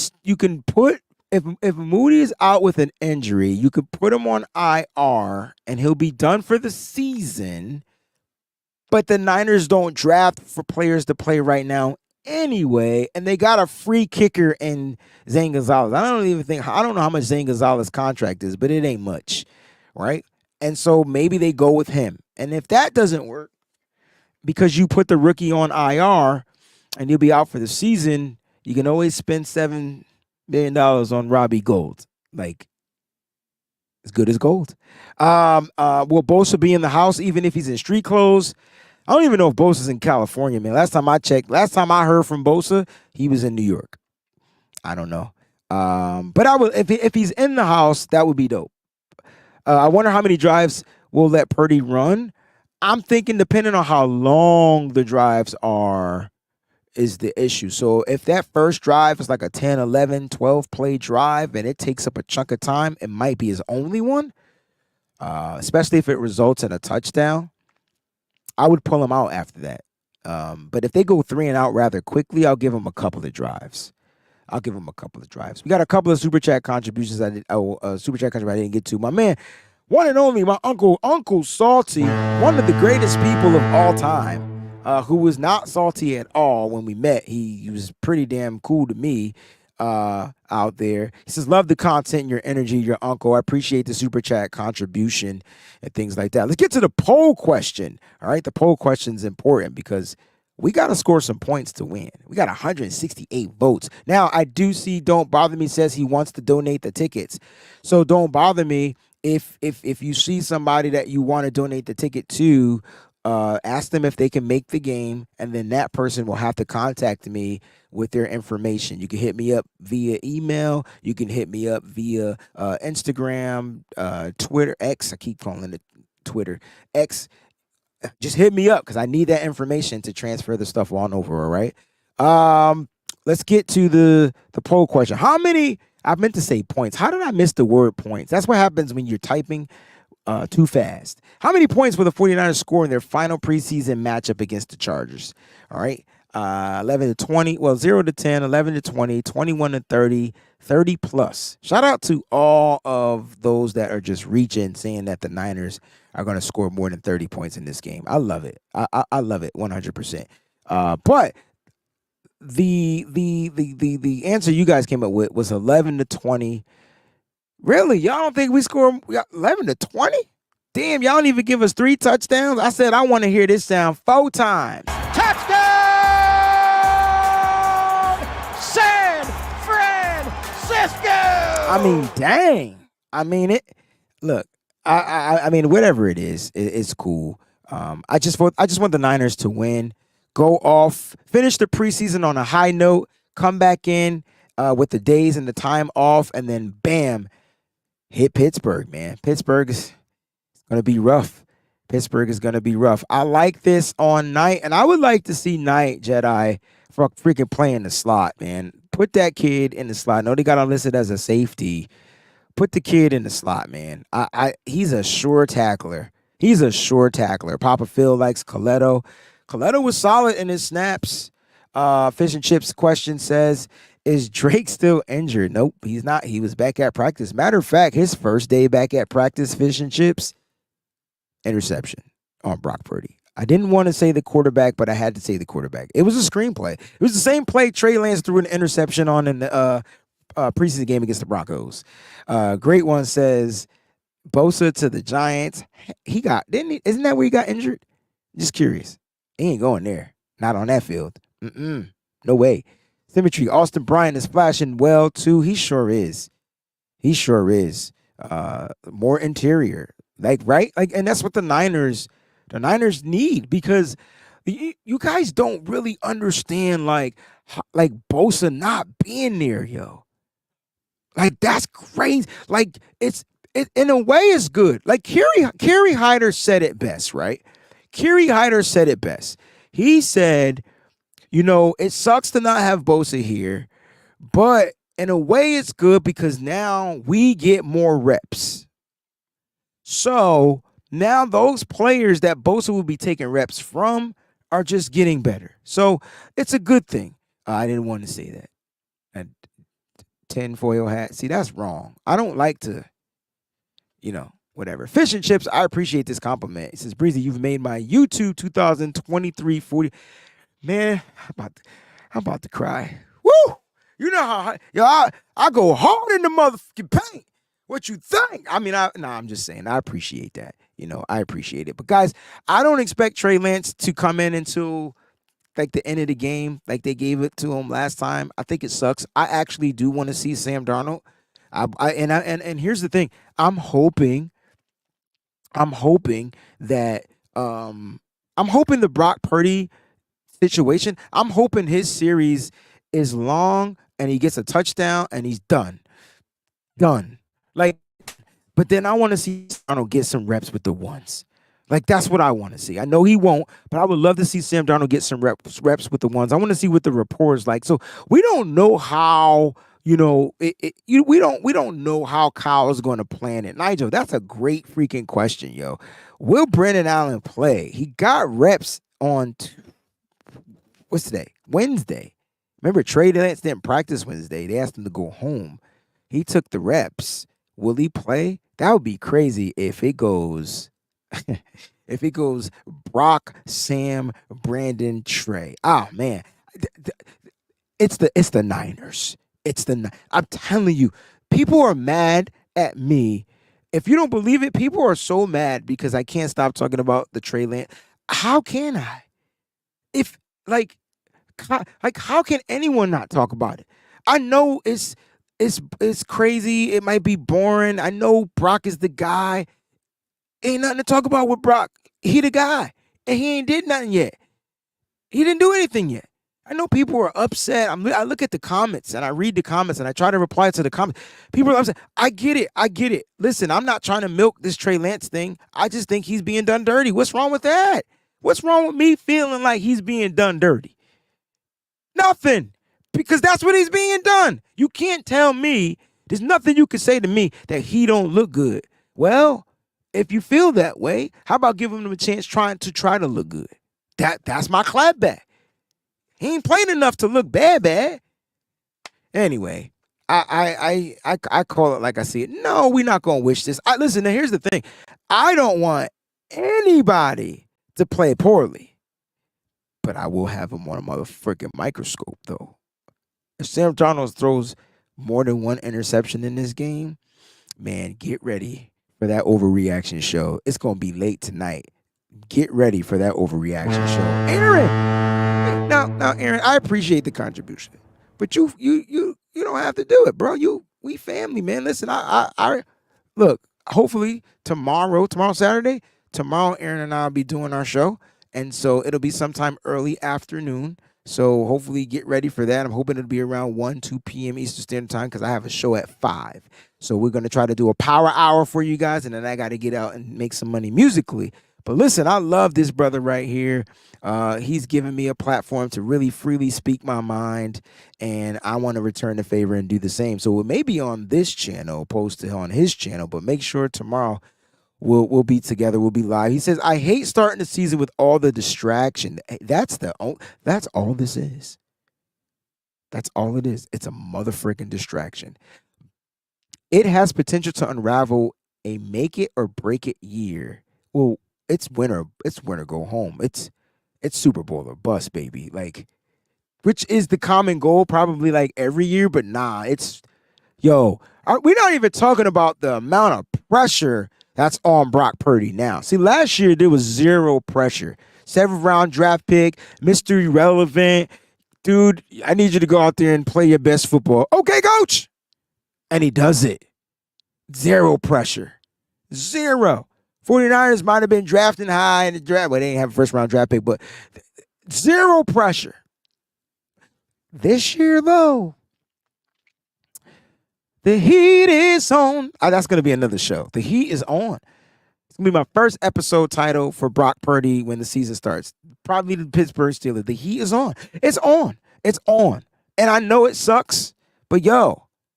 put, if Moody is out with an injury, you could put him on IR and he'll be done for the season. But the Niners don't draft for players to play right now anyway, and they got a free kicker in Zane Gonzalez. I don't know how much Zane Gonzalez contract is, but it ain't much, right? And so maybe they go with him. And if that doesn't work, because you put the rookie on IR and he'll be out for the season, you can always spend $7 million on Robbie Gould. Like, as good as gold. Will Bosa be in the house even if he's in street clothes? I don't even know if Bosa's in California, man. Last time I heard from Bosa, he was in New York. I don't know. But I would, if he's in the house, that would be dope. I wonder how many drives will let Purdy run. I'm thinking depending on how long the drives are is the issue. So if that first drive is like a 10, 11, 12 play drive and it takes up a chunk of time, it might be his only one, especially if it results in a touchdown. I would pull him out after that. But if they go 3 and out rather quickly, I'll give him a couple of drives. I'll give him a couple of drives. We got a couple of super chat contributions. Super chat contribution I didn't get to. My man, one and only, my Uncle Salty, one of the greatest people of all time, who was not salty at all when we met. He was pretty damn cool to me out there. He says, love the content and your energy, your uncle. I appreciate the super chat contribution and things like that. Let's get to the poll question. All right, the poll question is important because we got to score some points to win. We got 168 votes. Now, I do see Don't Bother Me says he wants to donate the tickets. So Don't Bother Me, if you see somebody that you want to donate the ticket to, ask them if they can make the game, and then that person will have to contact me with their information. You can hit me up via email. You can hit me up via Instagram, Twitter, X. I keep calling it Twitter, X. Just hit me up because I need that information to transfer the stuff on over. All right. Let's get to the poll question. How many? I meant to say points. How did I miss the word points? That's what happens when you're typing too fast. How many points will the 49ers score in their final preseason matchup against the Chargers? All right. 11 to 20. Well, 0 to 10, 11 to 20, 21 to 30, 30 plus. Shout out to all of those that are just reaching, saying that the Niners are going to score more than 30 points in this game. I love it. I love it 100%. But the answer you guys came up with was 11 to 20. Really? Y'all don't think we score 11 to 20? Damn, y'all don't even give us 3 touchdowns? I said I want to hear this sound 4 times. Touchdown! San Francisco! I mean, dang. I mean, it. Look, I mean, whatever it is, it's cool. I just want the Niners to win, go off, finish the preseason on a high note, come back in with the days and the time off, and then bam, hit Pittsburgh, man. Pittsburgh is going to be rough. Pittsburgh is going to be rough. I like this on Knight, and I would like to see Knight Jedi for freaking playing the slot, man. Put that kid in the slot. I know they got him listed as a safety. Put the kid in the slot, man. He's a sure tackler. He's a sure tackler. Papa Phil likes Coletto. Coletto was solid in his snaps. Fish and Chips question says, is Drake still injured? Nope, he's not. He was back at practice. Matter of fact, his first day back at practice, Fish and Chips, interception on Brock Purdy. I didn't want to say the quarterback, but I had to say the quarterback. It was a screenplay. It was the same play Trey Lance threw an interception on in the preseason game against the Broncos. Great one says, Bosa to the Giants. He got, didn't he? Isn't that where he got injured? Just curious. He ain't going there. Not on that field. No way. Symmetry. Austin Bryant is flashing well, too. He sure is. He sure is. More interior. Like, right? Like, and that's what the Niners need, because you guys don't really understand, like Bosa not being there, yo. Like, that's crazy. Like, it in a way is good. Like, Kerry Hyder said it best, right? Kerry Hyder said it best. He said, you know, it sucks to not have Bosa here, but in a way it's good because now we get more reps. So now those players that Bosa will be taking reps from are just getting better. So it's a good thing. I didn't want to say that. And tinfoil hat. See, that's wrong. I don't like to, whatever. Fish and Chips, I appreciate this compliment. It says, Breezy, you've made my YouTube 2023 40. Man, I'm about to cry. Woo! You know how, I go hard in the motherfucking paint. What you think? I mean, I'm just saying, I appreciate that. I appreciate it. But guys, I don't expect Trey Lance to come in until like the end of the game, like they gave it to him last time. I think it sucks. I actually do want to see Sam Darnold. And here's the thing. I'm hoping that I'm hoping the Brock Purdy situation, I'm hoping his series is long and he gets a touchdown and he's done. Like, but then I want to see Darnold get some reps with the ones. Like, that's what I want to see. I know he won't, but I would love to see Sam Darnold get some reps with the ones. I want to see what the rapport is like. So we don't know how, we don't know how Kyle is going to plan it. Nigel, that's a great freaking question, yo. Will Brendan Allen play? He got reps on what's today? Wednesday. Remember, Trey Lance didn't practice Wednesday. They asked him to go home. He took the reps. Will he play? That would be crazy if it goes if it goes Brock, Sam, Brandon, Trey. Oh man. It's the Niners. I'm telling you, people are mad at me. If you don't believe it, people are so mad because I can't stop talking about the Trey Lance. How can I? If like how can anyone not talk about it? I know it's crazy. It might be boring. I know Brock is the guy. Ain't nothing to talk about with Brock. He the guy, and he ain't did nothing yet. He didn't do anything yet. I know people are upset. I look at the comments and I read the comments and I try to reply to the comments. People are upset. I get it. Listen, I'm not trying to milk this Trey Lance thing. I just think he's being done dirty. What's wrong with that? What's wrong with me feeling like he's being done dirty? Nothing. Because that's what he's being done. You can't tell me, there's nothing you can say to me that he don't look good. Well, if you feel that way, how about giving him a chance try to look good? That's my clapback. He ain't playing enough to look bad. Anyway, I call it like I see it. No, we're not gonna wish this. Listen, now here's the thing. I don't want anybody to play poorly, but I will have him on a motherfucking microscope though. If Sam Darnold throws more than one interception in this game, man, get ready for that overreaction show. It's gonna be late tonight. Get ready for that overreaction show. Aaron! Now, Aaron, I appreciate the contribution, but you don't have to do it, bro. We family, man. Listen, I look. Hopefully tomorrow Saturday, Aaron and I'll be doing our show, and so it'll be sometime early afternoon. So hopefully get ready for that. I'm hoping it'll be around 2 p.m. Eastern Standard Time because I have a show at 5. So we're gonna try to do a power hour for you guys, and then I got to get out and make some money musically. But listen, I love this brother right here. He's given me a platform to really freely speak my mind, and I want to return the favor and do the same. So it may be on this channel, posted on his channel, but make sure tomorrow we'll be together. We'll be live. He says, "I hate starting the season with all the distraction." That's all this is. That's all it is. It's a motherfucking distraction. It has potential to unravel a make it or break it year. Well, it's winter go home. It's Super Bowl or bust, baby. Like, which is the common goal probably like every year, but nah, we're not even talking about the amount of pressure that's on Brock Purdy now. See, last year there was zero pressure. 7th round draft pick, Mr. Irrelevant. Dude, I need you to go out there and play your best football. Okay, coach. And he does it. Zero pressure. Zero. 49ers might have been drafting high in the draft. Well, they didn't have a first-round draft pick, but zero pressure. This year, though, the heat is on. That's going to be another show. The heat is on. It's going to be my first episode title for Brock Purdy when the season starts. Probably the Pittsburgh Steelers. The heat is on. It's on. It's on. And I know it sucks, but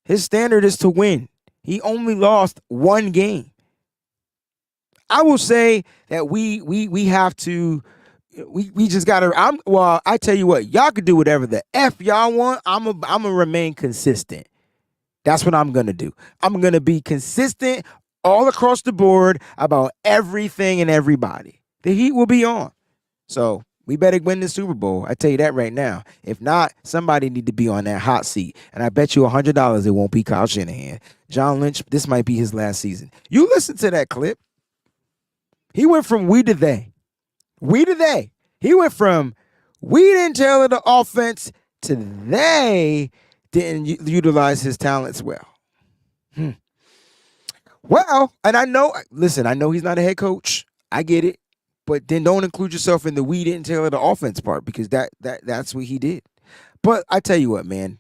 his standard is to win. He only lost one game. I will say that we have to, we just gotta. I tell you what, y'all can do whatever the F y'all want. I'm gonna remain consistent. That's what I'm gonna do. I'm gonna be consistent all across the board about everything and everybody. The heat will be on. So we better win the Super Bowl. I tell you that right now. If not, somebody need to be on that hot seat. And I bet you $100 it won't be Kyle Shanahan. John Lynch, this might be his last season. You listen to that clip. He went from we to they. We to they. He went from we didn't tailor the offense to they didn't utilize his talents well. Well, and I know he's not a head coach. I get it. But then don't include yourself in the we didn't tailor the offense part because that's what he did. But I tell you what, man.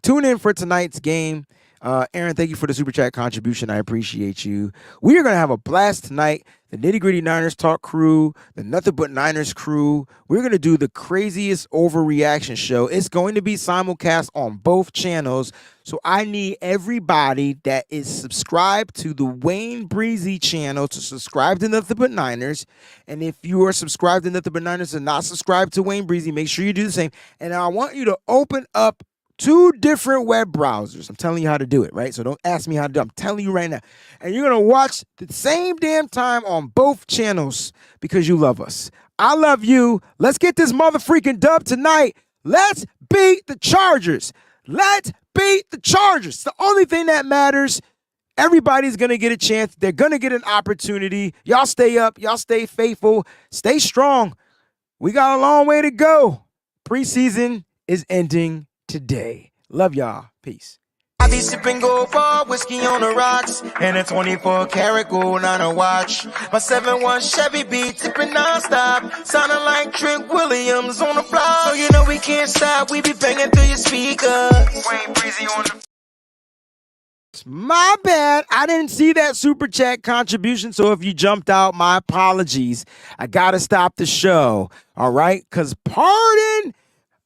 Tune in for tonight's game. Aaron, thank you for the Super Chat contribution. I appreciate you. We are going to have a blast tonight. the Nitty Gritty Niners Talk crew, the Nothing But Niners crew. We're going to do the craziest overreaction show. It's going to be simulcast on both channels. So I need everybody that is subscribed to the Wayne Breezie channel to subscribe to Nothing But Niners. And if you are subscribed to Nothing But Niners and not subscribed to Wayne Breezie, make sure you do the same. And I want you to open up 2 different web browsers. I'm telling you how to do it, right? So don't ask me how to do it. I'm telling you right now. And you're going to watch the same damn time on both channels because you love us. I love you. Let's get this motherfreaking dub tonight. Let's beat the Chargers. Let's beat the Chargers. It's the only thing that matters. Everybody's going to get a chance. They're going to get an opportunity. Y'all stay up. Y'all stay faithful. Stay strong. We got a long way to go. Preseason is ending today. Love y'all. Peace. I be sipping gold bar, whiskey on the rocks, and a 24 karat gold on a watch. My 7-1 Chevy be tipping non-stop, sounding like Trent Williams on the block. So you know we can't stop, we be banging through your speakers. Wayne Breezie on the... My bad. I didn't see that super chat contribution. So if you jumped out, my apologies. I got to stop the show. All right. Because pardon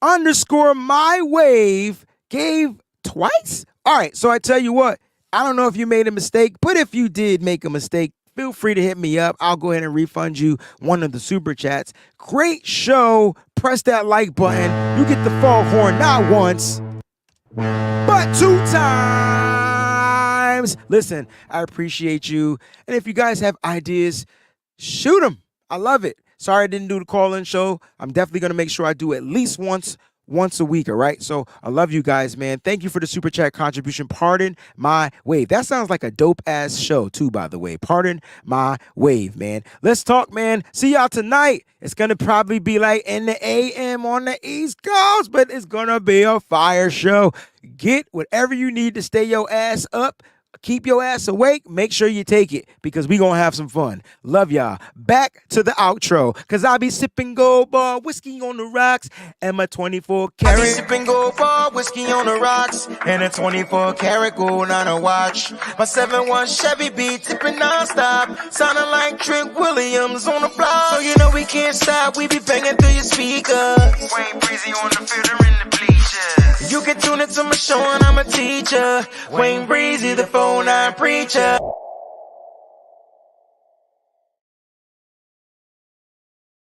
_ my wave gave twice. All right. So I tell you what, I don't know if you made a mistake, but if you did make a mistake, feel free to hit me up. I'll go ahead and refund you one of the super chats. Great show. Press that like button. You get the foghorn not once, but 2 times. Listen, I appreciate you. And if you guys have ideas, shoot them. I love it. Sorry I didn't do the call-in show. I'm definitely going to make sure I do at least once a week, all right? So I love you guys, man. Thank you for the super chat contribution. Pardon my wave. That sounds like a dope-ass show, too, by the way. Pardon my wave, man. Let's talk, man. See y'all tonight. It's going to probably be like in the AM on the East Coast, but it's going to be a fire show. Get whatever you need to stay your ass up. Keep your ass awake. Make sure you take it because we gonna have some fun. Love y'all. Back to the outro because I be sipping gold bar, whiskey on the rocks, and my 24 karat. I be sipping gold bar, whiskey on the rocks, and a 24 karat gold on a watch. My 7-1 Chevy be tipping non-stop, sounding like Trent Williams on the block. So you know we can't stop, we be banging through your speakers. Wayne Breezie on the field or in the bleachers. You can tune into my show and I'm a teacher. Wayne Breezie, the 4-9 preacher.